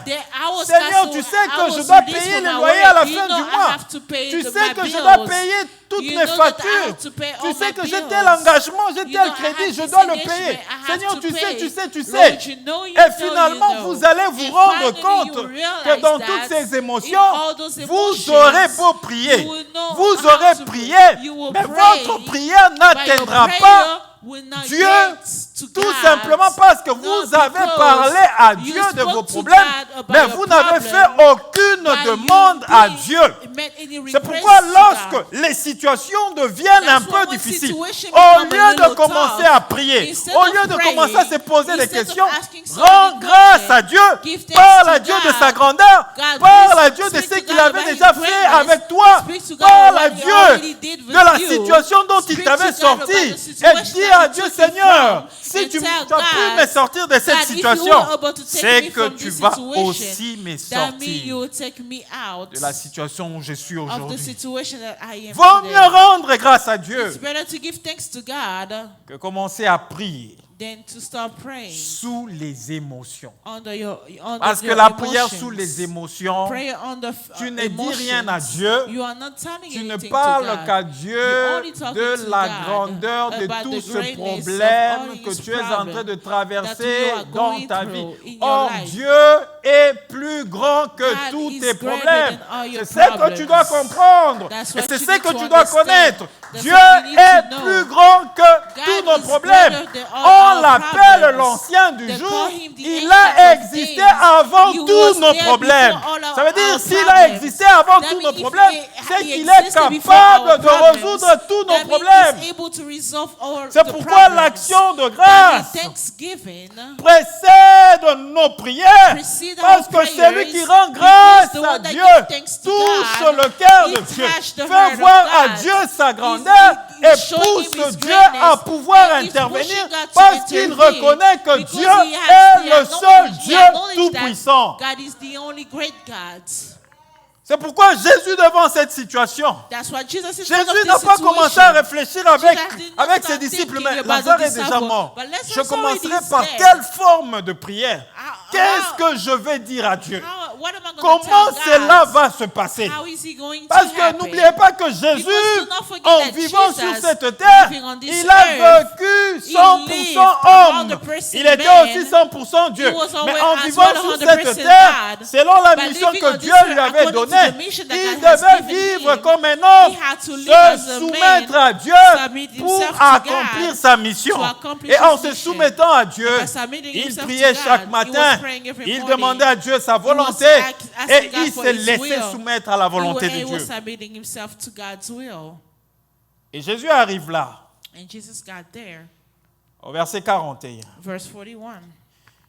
Seigneur, tu sais que je dois payer les loyers à la fin du mois. Tu sais que je dois payer toutes mes factures. Tu sais que j'ai tel engagement, j'ai tel crédit, je dois le payer. Seigneur, tu sais. Et finalement, vous allez vous rendre compte que dans toutes ces émotions, vous aurez beau prier, vous aurez prié, mais votre prière n'atteindra pas Dieu, tout simplement parce que vous avez parlé à Dieu de vos problèmes, mais vous n'avez fait aucune demande à Dieu. C'est pourquoi lorsque les situations deviennent un peu difficiles, au lieu de commencer à prier, au lieu de commencer à se poser des questions, rends grâce à Dieu, parle à Dieu de sa grandeur, parle à Dieu de ce qu'il avait déjà fait avec toi, parle à Dieu de la situation dont il t'avait sorti et dis à Dieu, Seigneur, si tu as pu me sortir de cette situation, c'est que tu vas aussi me sortir de la situation où je suis aujourd'hui. Vaut mieux rendre grâce à Dieu que commencer à prier sous les émotions. Parce que la prière sous les émotions, tu ne dis rien à Dieu, tu ne parles qu'à Dieu de la grandeur de tout ce problème que tu es en train de traverser dans ta vie. Or, Dieu est plus grand que tous tes problèmes. C'est ce que tu dois comprendre et c'est ce que tu dois connaître. Dieu est plus grand que tous nos problèmes. On l'appelle l'ancien du jour. Il a existé avant tous nos problèmes. Ça veut dire s'il a existé avant tous nos problèmes, c'est qu'il est capable de résoudre tous nos problèmes. C'est pourquoi l'action de grâce précède nos prières. Parce que celui qui rend grâce à Dieu touche le cœur de Dieu. Fait voir à Dieu sa grandeur et pousse Dieu à pouvoir intervenir parce qu'il reconnaît que Dieu est le seul Dieu tout-puissant. C'est pourquoi Jésus, devant cette situation, Jésus n'a pas commencé à réfléchir avec ses disciples, mais Lazare est déjà mort. Je commencerai par quelle forme de prière? Qu'est-ce que je vais dire à Dieu? what am I going to Comment tell cela God? va se passer? How is he going Parce to que happen? n'oubliez pas que Jésus, Because do not forget en that vivant Jesus, sur cette terre, living on this il a earth, vécu he 100% lived homme. 100% Il était man. aussi 100% Dieu. He was Mais always en as vivant well sur 100% cette terre, God. selon la By mission living que on Dieu this lui earth, avait according to donnée, the mission that il God has devait given vivre him, comme un homme, he had to live as se a soumettre man, à Dieu submit pour himself to accomplir God, sa mission. to accomplish Et en his se mission. soumettant à Dieu, By submitting il himself priait to chaque God, matin. he was praying every Il morning. demandait à Dieu sa volonté asking et God il for se his laissait will. soumettre à la volonté de He was Dieu. submitting himself to God's will. Et Jésus arrive là, And Jesus got there. au verset 41. Verse 41.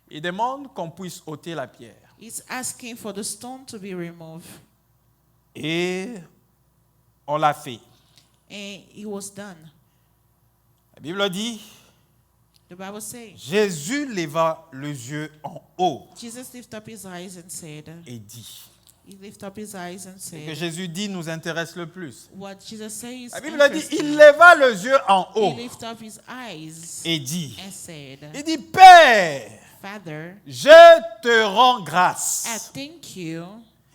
Il demande qu'on puisse ôter la pierre. He's asking for the stone to be removed. Et on l'a fait. And it was done. La Bible dit, The Bible says, Jésus leva les yeux en haut Jesus lifted up his eyes and said, et dit. he lifted up his eyes and Ce que said, Jésus dit nous intéresse le plus. what Jesus says, La Bible dit, il leva les yeux en he haut lifted up his eyes et dit, and said, il dit, Père, Father, je te rends grâce. I thank you.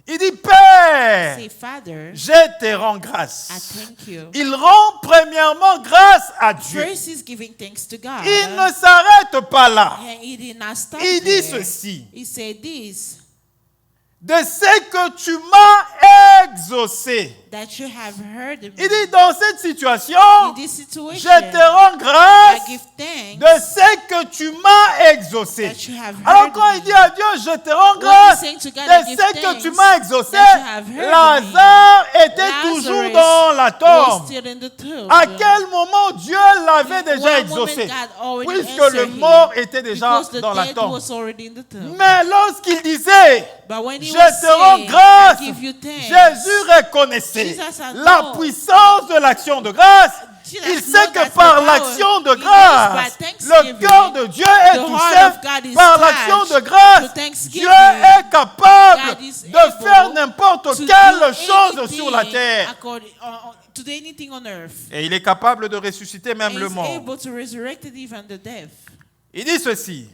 Il dit, Père, Say, Father, je te rends I grâce. thank you. Il rend premièrement grâce à Dieu. First, he's giving thanks to God. Il ne s'arrête pas là. And he did not stop Il dit there. ceci. He said this, De ce que tu m'as exaucé. that you have heard me. Il dit, dans cette situation, In this situation, je te rends I grâce give thanks de ce que tu m'as exaucé. that you have heard Alors quand il me. dit à Dieu, je te rends When grâce he's saying to God, de I give ce que thanks tu m'as exaucé, that you have heard Lazare était Lazarus toujours dans la was tombe. still in the tomb. À quel moment Dieu l'avait déjà One exaucé? moment God already Puisque answered le him, mort était déjà because the dans la dead tombe. was already in the tomb. Mais lorsqu'il disait, But when he je was te rends saying, grâce, I give you thanks, Jésus reconnaissait Jesus had la known. puissance de l'action de grâce. Jesus Il sait knows que that par the power l'action de he grâce, knows by le thanksgiving, cœur de Dieu est the heart touché. of God is Par l'action de touched grâce, to thanksgiving. Dieu est capable God is de able faire n'importe to quelle do chose sur la anything terre. according- to do anything on earth. Et il est capable de ressusciter même And le he's mort. able to resurrect even the death. Il dit ceci,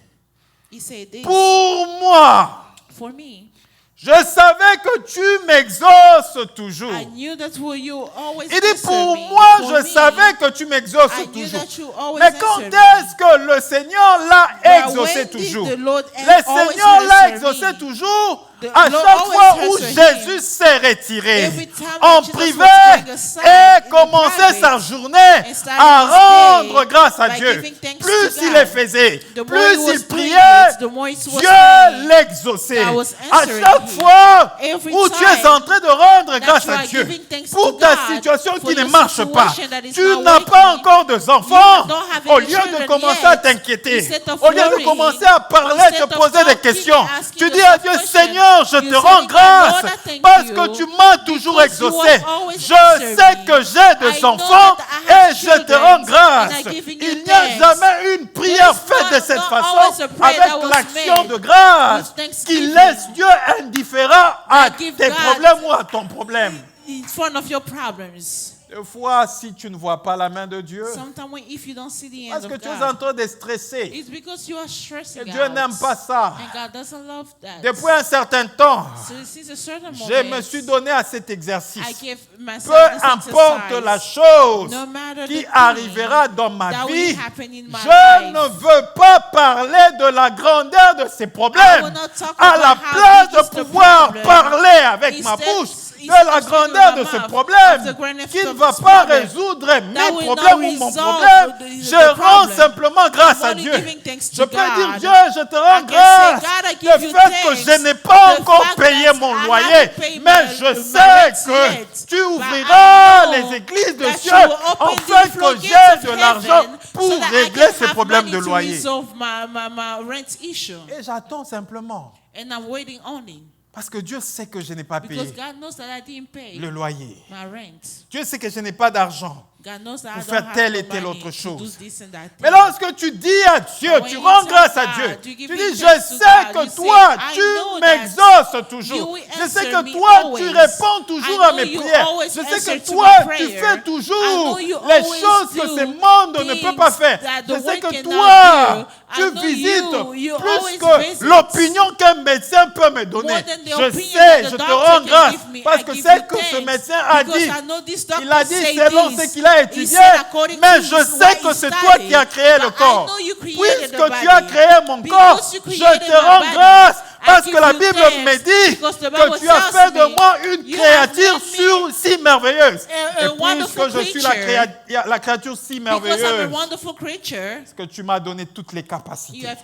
He said this, pour moi, for me, je savais que tu m'exauces toujours. I knew that you always Il dit, answer pour me. moi, For je me, savais que tu m'exauces I knew toujours. that you always Mais quand answer me. est-ce que le Seigneur l'a But exaucé when did toujours? the Lord Le always Seigneur l'a answer exaucé me? toujours The à Lord chaque always fois où answered Jésus him. s'est retiré Every time en that Jesus privé was going aside et in commençait private sa journée and started à his day rendre grâce à by Dieu. giving thanks to Plus il God. le faisait, The more he plus was il doing priait, it, the more it was Dieu praying. l'exauçait. God was À answering chaque him. fois Every où tu es time en train de rendre that grâce you à are Dieu giving thanks pour to ta God situation for qui ne your marche pas, situation that is tu not n'as pas working, encore d'enfants, don't have au any lieu de children commencer yet, à t'inquiéter, instead of au lieu de worrying, commencer à parler, instead te of poser des talking, questions, asking tu dis à yourself Dieu, questions, Seigneur, je you te say rends to God, grâce Lord, I thank parce you, que tu m'as toujours because you exaucé. have always Je answered sais me. que j'ai I des know enfants that I have et je te children, rends and grâce. I give you Il n'y a thanks. jamais une prière faite de cette not façon always a prayer that avec was l'action made de grâce with thanksgiving. qui laisse Dieu indifférent à That give tes God problèmes ou à ton problème. in front of your problems. Des fois, si tu ne vois pas la main de Dieu, Sometimes if you don't see the parce end que of tu es en God, train de stresser. it's because you are stressing Et Dieu out. n'aime pas ça. And God doesn't love that. Depuis un certain temps, So since a certain je moment, me suis donné à cet exercice. I give myself Peu this importe exercise. la chose No matter qui the arrivera thing dans ma that vie, will happen in my je life, ne veux pas parler de la grandeur de ces I problèmes. will not talk À la about how place big is de the pouvoir problem. parler avec ma Instead- bouche de instead la of grandeur speaking de with ce my mouth problème of the greatness qui ne of va this pas problem résoudre that mes will problèmes not ou mon resolve problème. the Je rends problem. simplement grâce I'm à only Dieu. giving thanks Je to peux dire, God. Dieu, je te rends I can say, grâce God, I du give you fait que thanks. je n'ai pas The encore fact payé that mon I loyer, haven't paid mais my- je my sais rent que yet. tu But ouvriras I know les églises de that cieux you will open afin the que floodgates j'ai of de l'argent heaven pour so that I régler can ces have problèmes money de to loyer. resolve my rent issue. Et j'attends simplement. And I'm waiting only Parce que Dieu sait que je n'ai pas because payé God knows that I didn't pay le loyer. my rent. Dieu sait que je n'ai pas d'argent God knows that I pour don't faire have telle no et telle money autre to do chose. this and that Mais thing. lorsque tu dis à Dieu, When tu you rends tell grâce à God, Dieu, you tu give dis, him je thanks to sais God, que you say, toi, I tu know m'exauces that toujours. you will Je sais answer que me toi, tu always. réponds toujours I à know mes you prières. always Je sais answer que to toi, my tu prayer. fais I toujours know you les always choses que do ce monde ne peut pas things faire. that the Je sais world que cannot toi, do. I tu know visites you plus always que visit. l'opinion qu'un médecin peut me donner. More than the Je opinion sais, that je the te doctor rends can grâce give me, parce I que give c'est you que ce thanks, médecin a because dit. I know this Il doctor a dit say selon this. ce qu'il a He étudié, said according mais to je what sais he que c'est toi studied, qui as créé le but I corps. know you created Puisque the tu as body. créé mon Because corps, you je created te my rends body, grâce I parce give que la you Bible thanks, me dit because the que Bible tu as tells fait de me moi une you créature have made si merveilleuse. a Et wonderful puisque je suis la créature si because I'm a merveilleuse, wonderful creature, parce que tu m'as donné toutes les you capacités have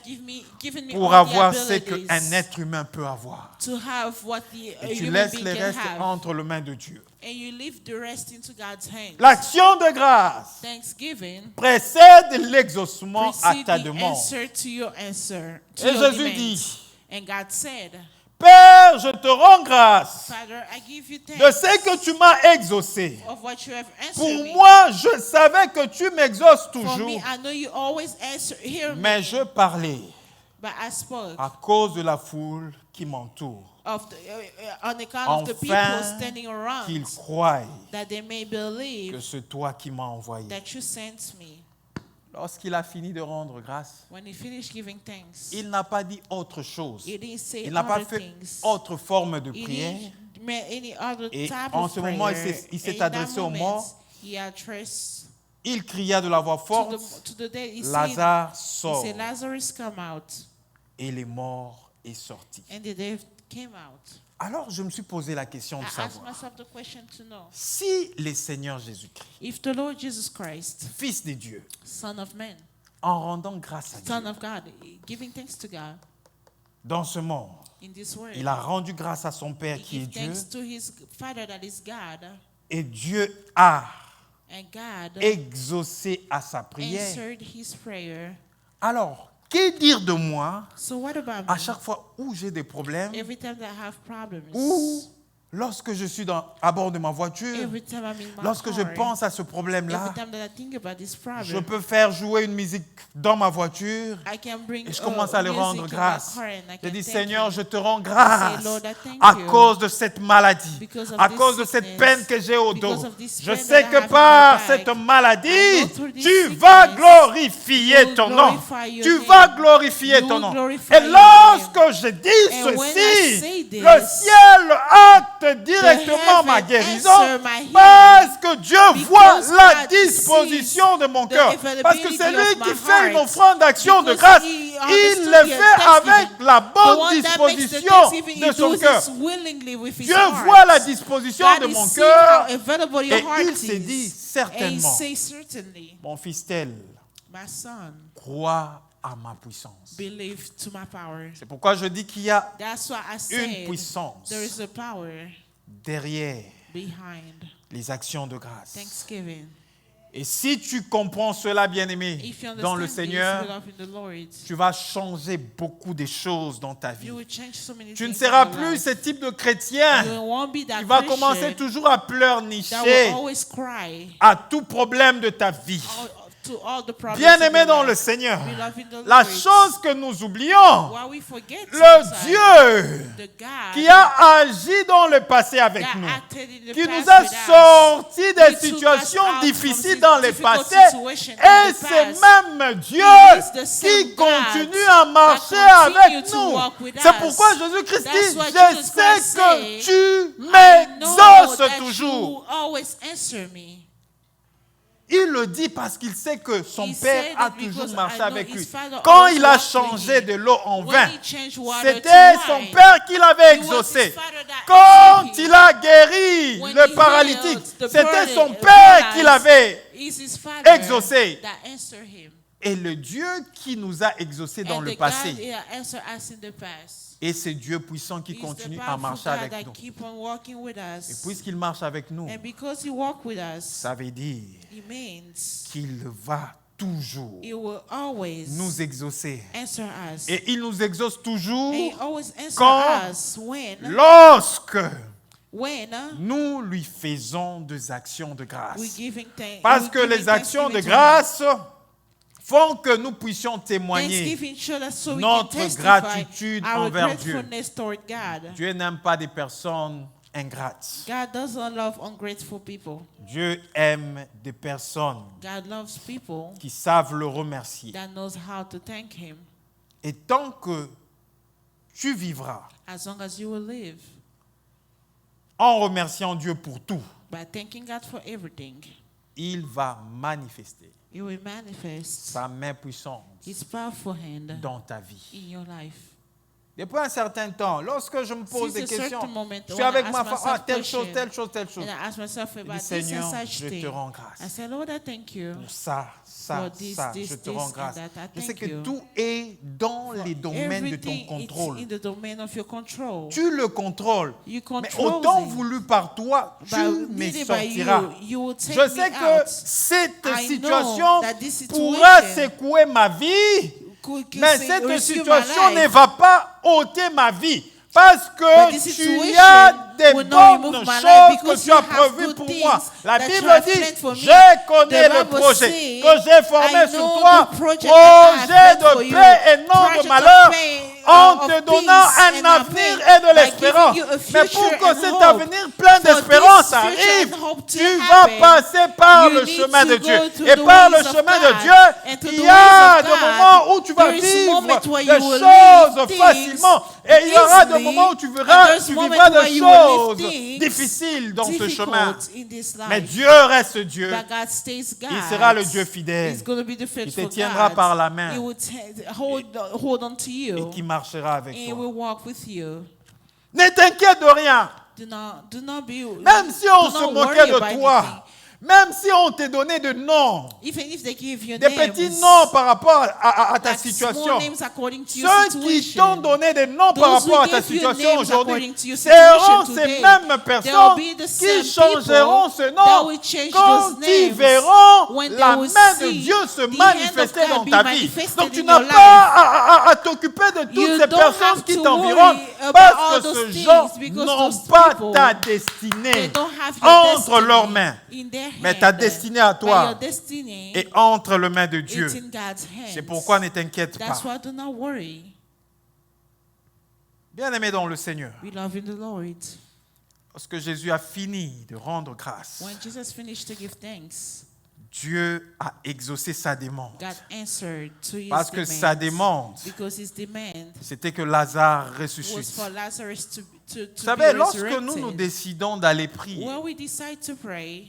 given me pour all the avoir ce abilities qu'un être humain peut avoir. to have what a Et tu human laisses being les can restes have. entre les mains de Dieu. And you leave the rest into God's hands. L'action de grâce Thanksgiving précède l'exaucement à precede ta the demande. answer to your answer. To Et your Jésus demands. dit, And God said, Père, je te rends grâce Father, I give you de thanks ce que tu m'as exaucé. of what you have Pour answered me. moi, je savais que tu m'exauces For toujours, me, I know you always hear me, mais je parlais but I spoke à cause de la foule qui m'entoure, of on account of the people afin standing around, qu'ils croient that they may que believe c'est toi qui m'as envoyé. that you sent me. Lorsqu'il a fini de rendre grâce, When he finished giving thanks, il n'a pas dit autre chose. he didn't say Il n'a pas other fait things. autre forme de He prière. didn't make any other Et type en of ce moment, prayer. il s'est And in adressé that aux moment, morts. he addressed Il cria de la voix forte, to the dead. He Lazare he sort. said, Lazarus, come out. Et les morts est sorti. And the dead came out. Alors je me suis posé la question I de asked savoir, myself the question to know si le Seigneur Jésus-Christ, if the Lord Jesus Christ, Fils de Dieu, Son of Man, en rendant grâce à Son Dieu, of God, giving thanks to God dans ce monde, in this world, il a rendu grâce à son Père he qui est gave Dieu, thanks to his Father that is God, et Dieu a and God exaucé à sa prière. answered his prayer. Alors, que dire de moi So what about à me? chaque fois où j'ai des problèmes, Every time that I have problems, ou lorsque je suis à bord de ma voiture, every time I'm in my lorsque je car, pense à ce problème-là, every time that I think about this problem, je peux faire jouer une musique dans ma voiture I can bring et je commence à le music rendre in my grâce. car and I Je can dis, thank Seigneur, you. je te rends grâce Lord, I thank à you cause de cette maladie, because of à this cause de cette sickness, peine que j'ai au dos. because of this Je pain sais that I que have in par my cette back, maladie, I go through this tu vas sickness, glorifier you ton nom. glorify your Tu name. vas glorifier You ton nom. glorify Et your lorsque je dis And when I say ceci, this, le ciel acte directement ma heaven guérison answer my healing, parce que Dieu voit because la God disposition de mon the cœur. Parce que availability c'est lui of qui my fait une heart. offrande d'action de Because grâce. he Il understood le the fait thanksgiving. avec la The bonne one that makes the disposition thanksgiving, de he son does cœur. this willingly with his Dieu heart. voit la disposition God de is mon seeing cœur how available your et heart il s'est dit is. And he certainement, says certainly, mon fils tel, my son, crois à ma puissance. believe to my power. C'est pourquoi je dis qu'il y a That's why I une said puissance there is a power derrière behind les actions de grâce. thanksgiving. Et si tu comprends cela, bien-aimé, If you dans le understand this, Seigneur, beloved in the Lord, tu vas changer beaucoup de choses dans ta vie. you will change so many Tu ne things seras in your plus life. ce type de chrétien You won't be that qui va Christian commencer toujours à that pleurnicher will always cry à tout problème de ta vie. to all the problems Bien-aimé in your dans le life. Seigneur, Beloved in the la Lord, chose que nous oublions, why we forget le sometimes, Dieu the God qui a agi dans le passé avec that nous, acted in the qui nous past a with us, sortis He des took us situations out from difficiles dans le difficult passé, situations in et the c'est past. même Dieu He is the qui same God continue à marcher that continue avec to nous. walk with C'est us. pourquoi Jésus-Christ That's dit, why je Jesus sais Christ que say, tu I know m'exauces that toujours. you always answer me. Il le dit parce qu'il sait que son He père said a it toujours because marché I know avec his lui. father Quand always il a walked with changé him. de l'eau en When vin, he changed water to c'était son wine, père qui l'avait it was his exaucé. father that Quand answered il him. a guéri When le he paralytique, healed the c'était son paralyzed, père qui l'avait It's his father exaucé. that answered him. Et le Dieu qui nous a exaucés dans And le the passé. God that answered us in the past. Et c'est Dieu puissant qui He's continue the à powerful marcher God avec that nous. keep on walking with Et us. puisqu'il marche avec nous, And because he walked with us, ça veut dire it means qu'il va toujours he will always nous exaucer. answer us. Et il nous exauce toujours And he always answers quand us when lorsque when nous lui faisons des actions de grâce. we giving thanks, Parce que les actions de grâce font que nous puissions témoigner Thanksgiving shows us so we notre can testify gratitude our envers Dieu. gratefulness toward God. Dieu n'aime pas des personnes ingrates. God doesn't love ungrateful people. Dieu aime des personnes God loves people qui savent le remercier. that knows how to thank Him. Et tant que tu vivras As long as you will live en remerciant Dieu pour tout, by thanking God for everything, il va manifester He will manifest sa main puissante His powerful hand dans ta vie. in your life. Depuis un certain temps, lorsque je me pose Since des a certain questions, moment, je when suis avec I ma ask femme, myself telle chose, question, telle chose, telle chose. and I ask myself Je dis, about this Seigneur, and such je te thing, rends I grâce. say, Lord, I thank you Pour ça, for this, je te this, rends and grâce. that. I Je sais thank que you. tout est dans les domaines de ton Everything contrôle. is in the domain of your control. Tu le contrôles. You Mais control autant it. voulu par toi, tu But me needed by sortiras. you will take Je sais me que out. cette I situation know that this pourra situation secouer ma vie, can mais say, cette rescue my situation life. ne va pas ôter ma vie. Parce But que this tu situation as des will not bonnes remove my life choses que because tu as you have prévues good pour things moi. La that you Bible have dit, planned for me. je connais The le Bible projet says, que j'ai formé I sur know toi, the project that I have projet planned for de you, paix et non project de of malheur, pain, en of te peace donnant un and of avenir pain, et de by l'espérance. giving you a Mais future pour que and cet hope. avenir plein For d'espérance this future arrive, and hope to tu vas happen, passer par you le need chemin to de go Dieu. through Et the par le ways of chemin de God. Dieu, And through il the y a ways of des God, moments où tu vas there is vivre moment where des you will choses live things facilement. Et il y aura des easily, moments où tu and vivras there's moment des where you will live choses things difficiles dans ce difficult chemin. in this life. Mais Dieu reste Dieu. But God stays God. Il sera le Dieu fidèle He's going to be the faithful te tiendra God. par la main. He will hold on to you. et qui marchera avec And he toi. will walk with you. Ne t'inquiète de rien. Do not be. Même si on do se not moquait worry de about toi, anything. même si on te donnait des noms, Even if they give you des names, petits noms par rapport à ta like situation. small names according to your Ceux qui situation. t'ont donné des noms par Those rapport who à ta gave you situation names aujourd'hui according to your seront situation ces today, mêmes they'll personnes be the qui same changeront ce that nom will change quand those ils names verront when they la will main de see Dieu se the hand of manifester God dans be ta vie. manifested Donc tu in n'as your pas à t'occuper de toutes You ces don't personnes have qui to t'environnent worry about parce all que those ces things gens because n'ont those pas people, ta They destinée don't have your entre destiny leurs mains, in their mais hand, ta destinée à but toi your destiny est entre les mains de Dieu. it's in God's hands. C'est pourquoi ne t'inquiète pas. That's why do not worry. Bien-aimé dans le Seigneur, We love in the Lord. lorsque Jésus a fini de rendre grâce, When Jesus finished to give thanks, Dieu a exaucé sa demande. God answered to his Parce que sa demande, because his demand c'était que Lazare was ressuscite. for Lazarus to Vous be savez, lorsque resurrected. nous décidons d'aller prier, When we decide to pray,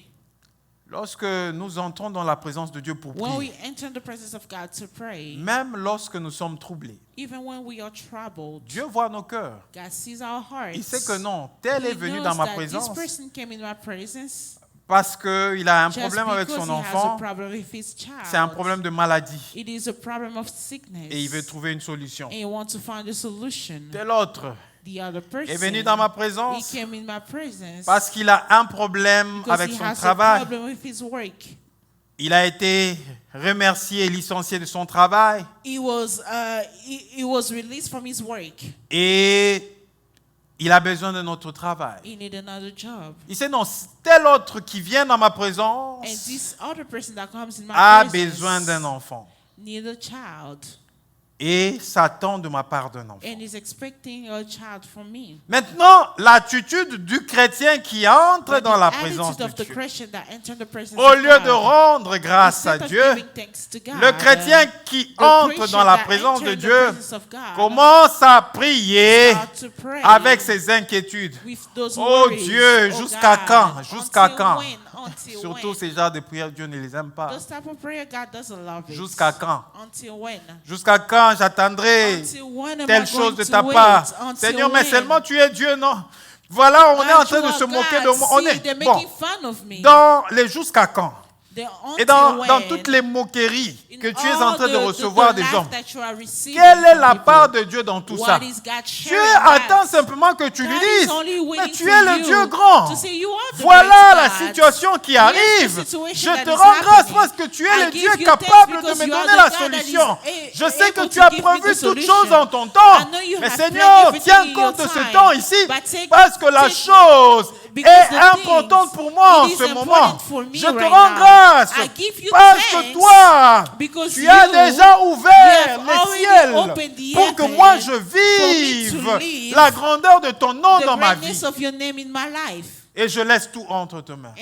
lorsque nous entrons dans la présence de Dieu pour when we prier, enter the presence of God to pray, même lorsque nous sommes troublés, even when we are troubled, Dieu voit nos cœurs. God sees our hearts. Il sait que non, tel est He venu knows dans ma that présence this person came in my presence parce qu'il a un just problème avec because son he has a enfant. problem with his child. C'est un problème de maladie It is a problem of sickness. et il veut trouver une solution. And he wants to find a solution. Tel autre The other person est venu dans ma he présence came in my presence parce qu'il a un problème because avec he son has a travail. problem with his work. Il a été remercié et licencié de son travail He was released from his work. et il a besoin de notre travail. He need another job. Il sait non, tel autre qui vient dans ma présence And this other person that comes in my a presence besoin d'un enfant need a child et s'attend de ma part d'un enfant. and is expecting a child from me. Maintenant, l'attitude du chrétien qui entre But dans the la présence attitude de of the Dieu, Christian that enter the presence au of lieu de God, rendre grâce à instead of Dieu, giving thanks to God, le chrétien qui the entre Christian dans la that présence de enter the Dieu presence of God commence à prier start to pray avec ses inquiétudes. with those Oh worries. Dieu, Oh jusqu'à God, quand? Jusqu'à until quand? when? Until Surtout when? ces genres de prières, Dieu ne les aime pas. Those type of prayer, God doesn't love it. Jusqu'à quand? Until when? Jusqu'à quand j'attendrai Until when am telle I chose going de to ta wait? part? Until Seigneur, mais when? seulement tu es Dieu, non? Voilà, on est en God, train you de se are moquer God. de moi. On See, est they're bon making fun of me. dans les jusqu'à quand. et dans toutes les moqueries que tu es en train de recevoir des hommes, Quelle quelle est la part de Dieu dans tout ça? Dieu attend simplement que tu lui dises, mais tu es le Dieu grand. Voilà la situation qui arrive. Je te rends grâce parce que tu es le Dieu capable de me donner la solution. Je sais que tu as prévu toutes choses en ton temps. Mais Seigneur, tiens compte de ce temps ici parce que la chose est importante pour moi en ce moment. Je te rends grâce parce que toi, tu as déjà ouvert les ciels pour que moi je vive la grandeur de ton nom dans ma vie. Et je laisse tout entre tes mains.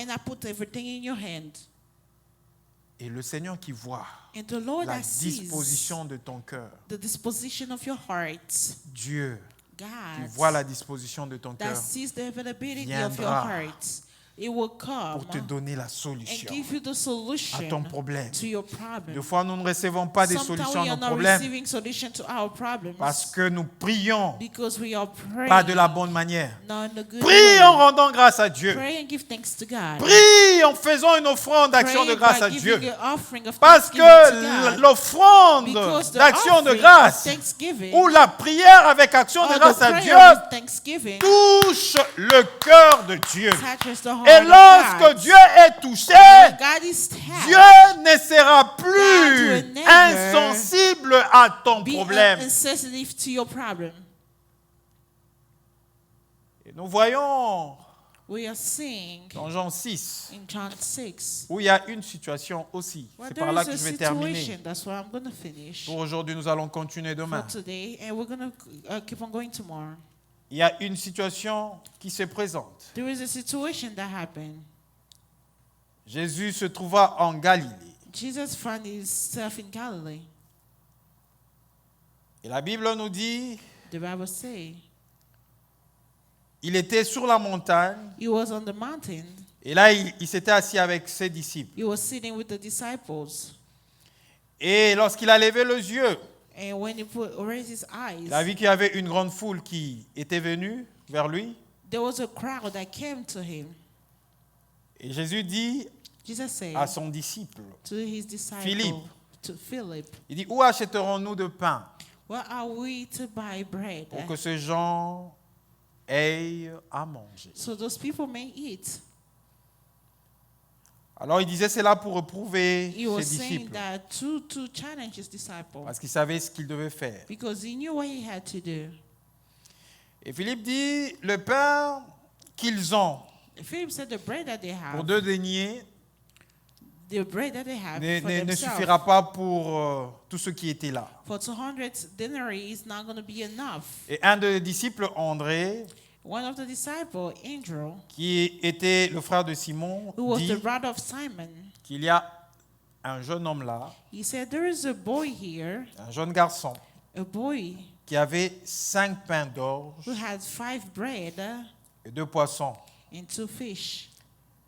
Et le Seigneur qui voit la disposition de ton cœur, Dieu qui voit la disposition de ton cœur, viendra pour te donner la solution à ton problème. Des fois, nous ne recevons pas des solutions à nos problèmes parce que nous prions pas de la bonne manière. Prie en rendant grâce à Dieu. Prie en faisant une offrande d'action de grâce à Dieu. Parce que l'offrande d'action de grâce ou la prière avec action de grâce à Dieu touche le cœur de Dieu. Et lorsque Dieu est touché, Dieu ne sera plus insensible à ton problème. Et nous voyons dans Jean 6, où il y a une situation aussi. C'est par là que je vais terminer. Pour aujourd'hui, nous allons continuer demain. Il y a une situation qui se présente. Jésus se trouva en Galilée. Et la Bible nous dit, il était sur la montagne. Et là, il s'était assis avec ses disciples. Et lorsqu'il a levé les yeux, il a vu qu'il y avait une grande foule qui était venue vers lui. Et Jésus dit à son disciple, Philippe, il dit, où achèterons-nous de pain pour que ces gens aient à manger? Alors il disait cela pour éprouver ses disciples. Parce qu'il savait ce qu'il devait faire. Et Philippe dit, le pain qu'ils ont pour 2 deniers ne suffira pas pour tous ceux qui étaient là. Et un des disciples, André, qui était le frère de Simon, dit qu'il y a un jeune homme là, un jeune garçon, qui avait 5 pains d'orge et 2 poissons.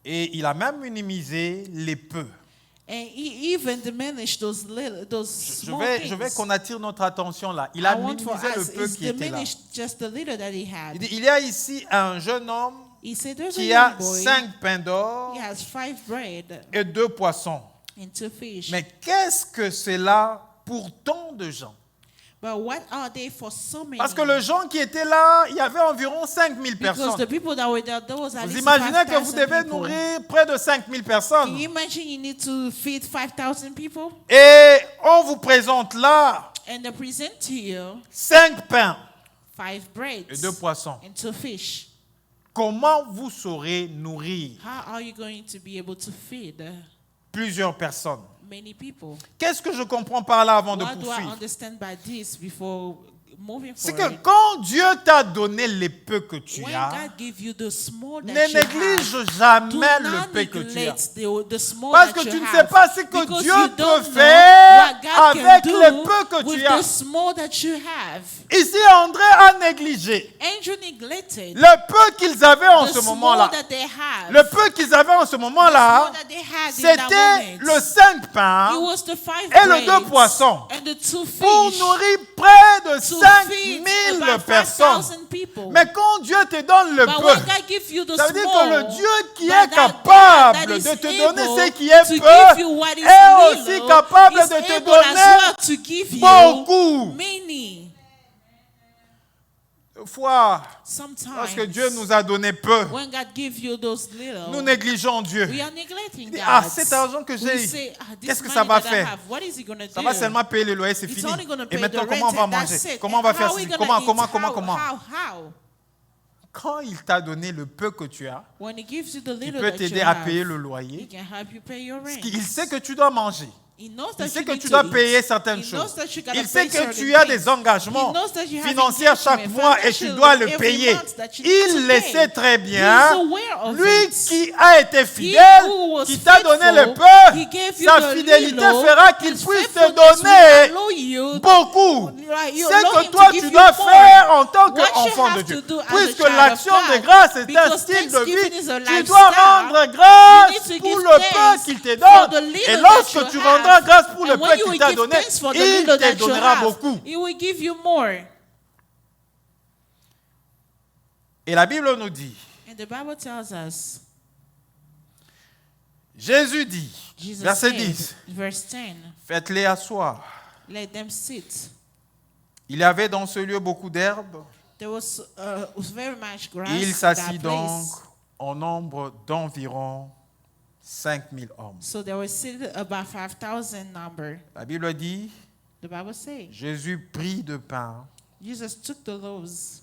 Et il a même minimisé les peu. Je vais qu'on attire notre attention là. Il a minimisé le peu qui était là. Il dit, il y a ici un jeune homme qui a 5 pains d'or et 2 poissons. Mais qu'est-ce que c'est là pour tant de gens? Parce que les gens qui étaient là, il y avait environ 5000 personnes. Vous imaginez que vous devez nourrir près de 5000 personnes. Et on vous présente là 5 pains et 2 poissons. Comment vous saurez nourrir plusieurs personnes? Qu'est-ce que je comprends par là avant de poursuivre? C'est que quand Dieu t'a donné les peu que tu as, ne néglige jamais le peu que tu as. Parce que tu ne sais pas ce que Dieu peut faire avec les peu que tu as. Ici, André a négligé le peu qu'ils avaient en ce moment-là. Le peu qu'ils avaient en ce moment-là, c'était le 5 pains et le 2 poissons pour nourrir près de feed 5000 about personnes. 5,000 people. Mais quand Dieu te donne le But peu, when God gives you the ça veut dire que small, le Dieu qui but est that capable God de is te able donner ce qui est to peu give you what is est aussi little, capable is de te able as well donner to give you beaucoup. many. Des fois, Sometimes, lorsque Dieu nous a donné peu, when God gives you those little, nous négligeons Dieu. we are neglecting Il dit, God. ah, cet argent que We j'ai, say, this qu'est-ce que ça money va that I faire? have, what is he gonna Ça do? va seulement payer le loyer, c'est It's fini. only gonna Et pay maintenant, the comment on rent va and that's manger? it. Comment on va And faire how we ceci? gonna Comment? eat? How? Quand il t'a donné le peu que tu as, When he gives you the il little peut that t'aider you à have, payer le he loyer. can help you pay your rent. Il sait que tu dois manger. He knows Il that sait you que need tu to dois eat. payer certaines He knows choses. that you gotta Il sait pay que certain tu as des things. engagements He knows that you have financiers à chaque engagement, mois et tu financial dois le every payer. month that you need Il to le pay. sait très He is bien. aware of Lui it. qui a été He fidèle, who was qui t'a donné faithful, le peu, he gave you sa the fidélité little, fera qu'il his puisse te faithfulness will donner allow you beaucoup. Right, you C'est allow que him toi to tu give dois you more. faire en tant What you qu'enfant de have Dieu. to do as a Puisque child l'action of de God, grâce est un because style de Thanksgiving vie, is a tu dois lifestyle. rendre You grâce need to pour give le peu thanks qu'il te for the donne. little Et that lorsque you tu have. rendras grâce pour le And when peu you qu'il will t'a give donné, thanks for the il little te that you donnera have, beaucoup. he will give you more. Et la Bible nous dit, And the Bible tells us, Jésus dit, Jesus verset said, 10, verse 10, faites-les asseoir. let them sit. Il y avait dans ce lieu beaucoup d'herbes. There was very much grass Il in s'assit that donc place. en nombre d'environ 5000 hommes. So there was seated about 5,000 number. La Bible dit, The Bible says, Jésus prit de pain, Jesus took the loaves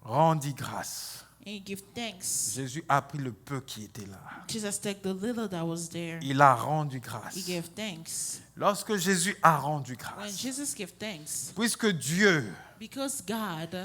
rendit grâce. and he gave thanks. Jésus a pris le peu qui était là. Jesus took the little that was there. Il a rendu grâce. He gave thanks. Lorsque Jésus a rendu When grâce, Jesus gave thanks, puisque Dieu because God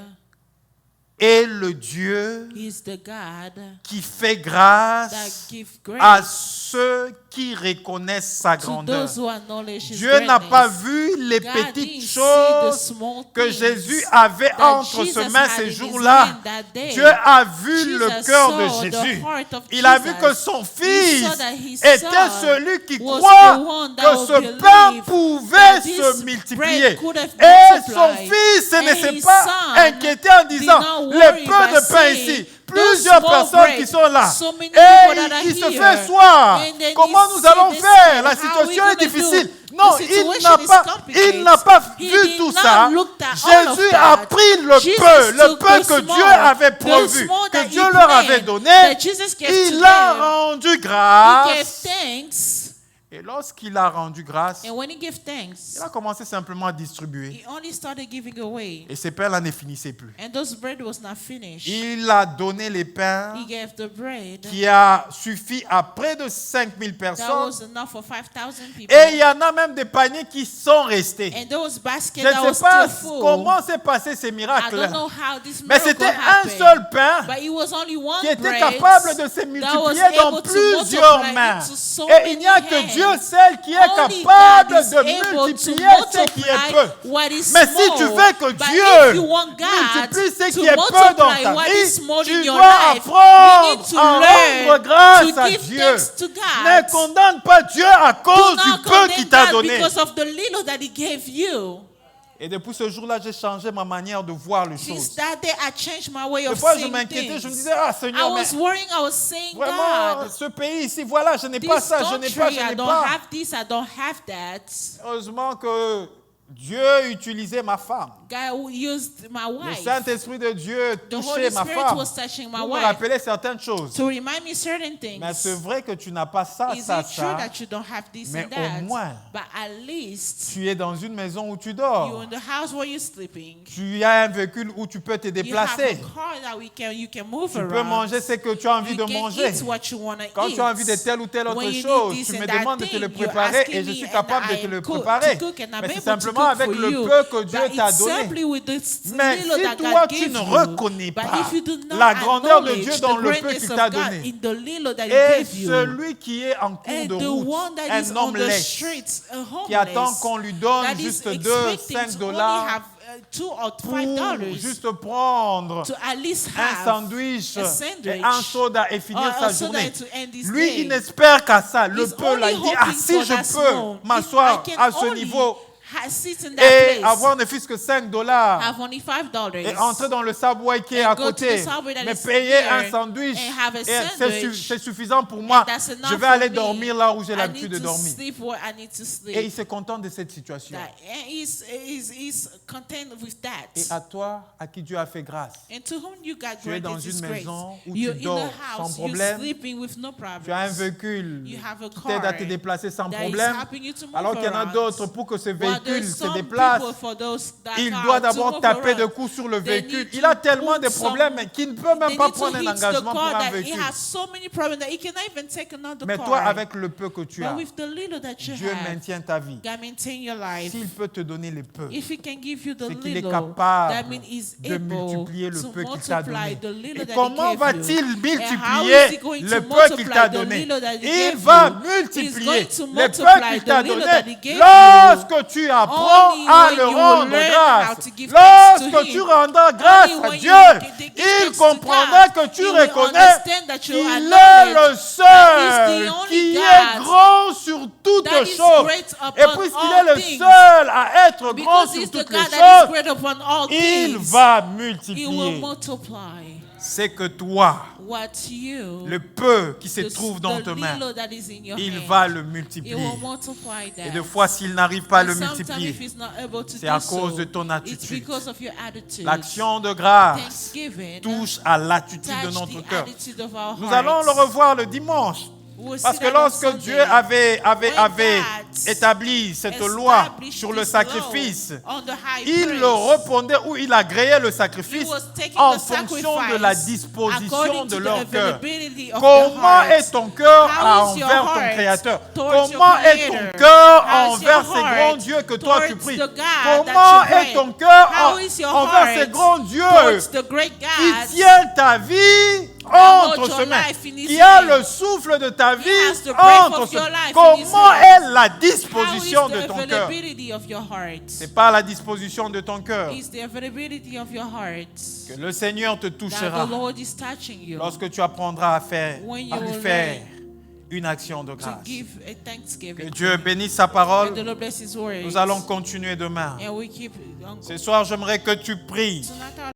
est le Dieu is the God qui fait that grâce gives à grace ceux qui reconnaissent sa to grandeur. those who acknowledge His Dieu n'a pas greatness. vu les God petites didn't see the choses small que things Jésus avait that entre Jesus ses mains had ces in his jours-là. hand that day. Dieu a vu Jesus le cœur de saw the Jésus. heart of Il a vu Jesus. que son He fils saw that his était son celui qui was croit the one that que will ce believe pain pouvait that se this multiplier. bread could have Et multiplied. son fils And ne s'est his pas son inquiété en disant, did not le worry peu by de pain saying, ici, those plusieurs small personnes bread, qui sont là. so many Et people that are il se here. fait soir. And then Comment he nous allons said, faire? La how we situation est gonna do? difficile. The Non, situation is complicated. il n'a pas He vu did tout not ça. look at all of Jésus that. a pris le Jesus peu took que the small, Dieu avait the prévu, small que that Dieu he leur planned, avait donné. that Jesus gave to Il a them. rendu He gave grâce. thanks. Et lorsqu'il a rendu grâce, And when he gave thanks, il a commencé simplement à distribuer. he only started giving away. Et ses pains là ne finissaient plus. And those bread was not finished. Il a donné les pains He gave the bread qui a suffi à près de 5000 that personnes. was enough for 5,000 people. Et il y en a même des paniers qui sont restés. And those baskets Je that ne was sais pas still full. comment s'est passé ces I miracles. don't know how this Mais miracle c'était un happened. seul pain But it was only one qui était bread capable de se that was multiplier dans able to plusieurs multiply mains. into so Et il n'y a many que hands. Dieu seul qui est Only capable God is de able to multiplier ce qui est multiply peu. what is Mais small. si tu veux que But Dieu if you want God multiplie ce to qui est peu dans multiply ta what vie, is small tu in your dois life, you apprendre need to à learn rendre grâce to à give Dieu. thanks to God. Ne condamne pas Dieu à Do cause du not peu condemn qu'il t'a God donné. because of the little that He gave you. Et depuis ce jour-là, j'ai changé ma manière de voir les Since choses. that day, I changed my way Des of fois, je seeing m'inquiétais, je me things. disais, ah I Seigneur, mais was worrying, I was saying, vraiment, God, ce pays ici, voilà, je n'ai pas this ça, je n'ai pas, country, je I n'ai don't pas. have this, I don't have that. Heureusement que Dieu utilisait ma femme. God used my Le wife. Saint-Esprit de Dieu The Holy touchait ma Spirit femme was touching my pour me wife rappeler certaines choses. to remind me certain things. Mais c'est vrai que tu n'as pas ça, Is ça, it true ça. that you don't have this Mais and au that? moins, But at least tu es dans une maison où tu you're dors. in the house where you're sleeping. Tu as un véhicule où tu peux te You have déplacer. a car that you can move Tu peux around. manger ce que tu as envie You de can manger. eat what you want to Quand eat. tu as envie de telle ou telle autre When you need chose, this tu and me that demandes de te thing, le you're préparer asking et je me suis and capable de I te le am cook- préparer. to cook and I'm Mais c'est able to simplement cook avec for le you. peu que Dieu But t'a it's donné. simply with this Mais little si that toi God tu gave ne you. reconnais But pas if you do not la grandeur de Dieu acknowledge dans the le peu greatness qu'il of t'a God donné, in the little that He et gave you, celui qui est en cours and de the one that route, is un on homme the laid, streets, a qui attend homeless, qu'on lui donne that is juste 2, expecting 5 to only dollars have $2 or pour $5 juste prendre to at least un have sandwich, a sandwich et un soda et finir or sa a soda journée. to end this Lui, day. il n'espère qu'à ça. Le He's peu là, only il dit, ah hoping si for je that peux small. m'asseoir If I can à ce only niveau, sit in that et place, avoir ne fût-ce que $5 have only $5, et entrer dans le Subway qui est and à go to côté, the Subway that mais is payer here un sandwich, and have a et sandwich, c'est suffisant pour moi. that's enough Je vais aller for me. dormir là où j'ai I l'habitude need de to dormir. sleep where I need to sleep. Et il se contente de cette situation. And he's content with Et that. à toi, à qui Dieu a fait grâce, And to whom you got tu es dans granted une this grace, maison où you're tu in dors a sans house, you're problème, sleeping with no tu as un problems. véhicule You have a qui t'aide à te car déplacer sans that is problème, helping you to move alors qu'il y en a around. d'autres pour que ce While véhicule there's se some déplace. people, for those that Il are doit to d'abord move taper de around, coups sur le they véhicule. need Il to a tellement de put problèmes some- qu'il ne peut même they pas need to prendre un hit the engagement pour car un that he véhicule. has so many problems that he cannot even take another Mais car. toi, avec le peu que tu as, But with the little that you Dieu have, maintient ta vie. God maintain your life. S'il peut te donner les peu, If he can give you the c'est qu'il est little, capable that means he's de able multiplier le to peu qu'il t'a multiply donné. the little Et that comment he gave va-t-il you. And how multiplier is he going le to peu qu'il multiply t'a the donné? little that he Il gave va you? multiplier He's going to le peu multiply qu'il t'a the little that he donné gave lorsque tu apprends Only à when le you rendre learn grâce. how to give thanks to Lorsque him. tu rendras grâce Only à when Dieu, you give il thanks to comprendra God, que tu he will reconnais understand that you qu'il est acknowledge le seul the only qui God est grand sur toutes that is choses. great Et upon puisqu'il all est le things. seul à être grand Because sur he's the toutes les God that is choses, great upon all il things. va He will multiplier. multiply C'est que toi, what you, le peu qui se the trouve dans tes mains, little that is in your il hand, va le he multiplier. will multiply that. Et des fois, s'il n'arrive pas à le And sometimes multiplier, if he's not able to c'est do à cause so, de ton it's attitude. because of your attitude. L'action de grâce Thanksgiving touche à l'attitude de touch notre the cœur. attitude of our Nous allons le hearts. revoir le dimanche. We'll see Parce que that on lorsque Sunday. Dieu avait God établi cette loi established sur le this sacrifice, law on the high il priest. le répondait ou il agréait le He sacrifice was taking en the fonction sacrifice de la disposition according de to the leur cœur. availability of their Comment est hearts. ton cœur How is your envers ton heart Créateur? towards your Comment est ton Creator? cœur How is your envers ces heart grands dieux que toi tu towards pries? the God Comment that you est pray? ton cœur How is your envers ces heart grands dieux towards the great qui God tiennent ta vie entre hold your ses mains, life in his qui a hand. le souffle de ta vie has the breath entre of ses your mains? life in Comment his est la How is disposition the de ton cœur? availability of your heart? C'est pas la disposition de ton cœur Is the availability of your heart que le Seigneur te that touchera the Lord is touching you lorsque tu apprendras When you à lui will faire learn une action de to grâce. give a Que thanksgiving. Dieu bénisse sa And the parole. Lord bless His word. Nous allons continuer demain. And we keep on. Ce soir, j'aimerais que tu pries. Tonight,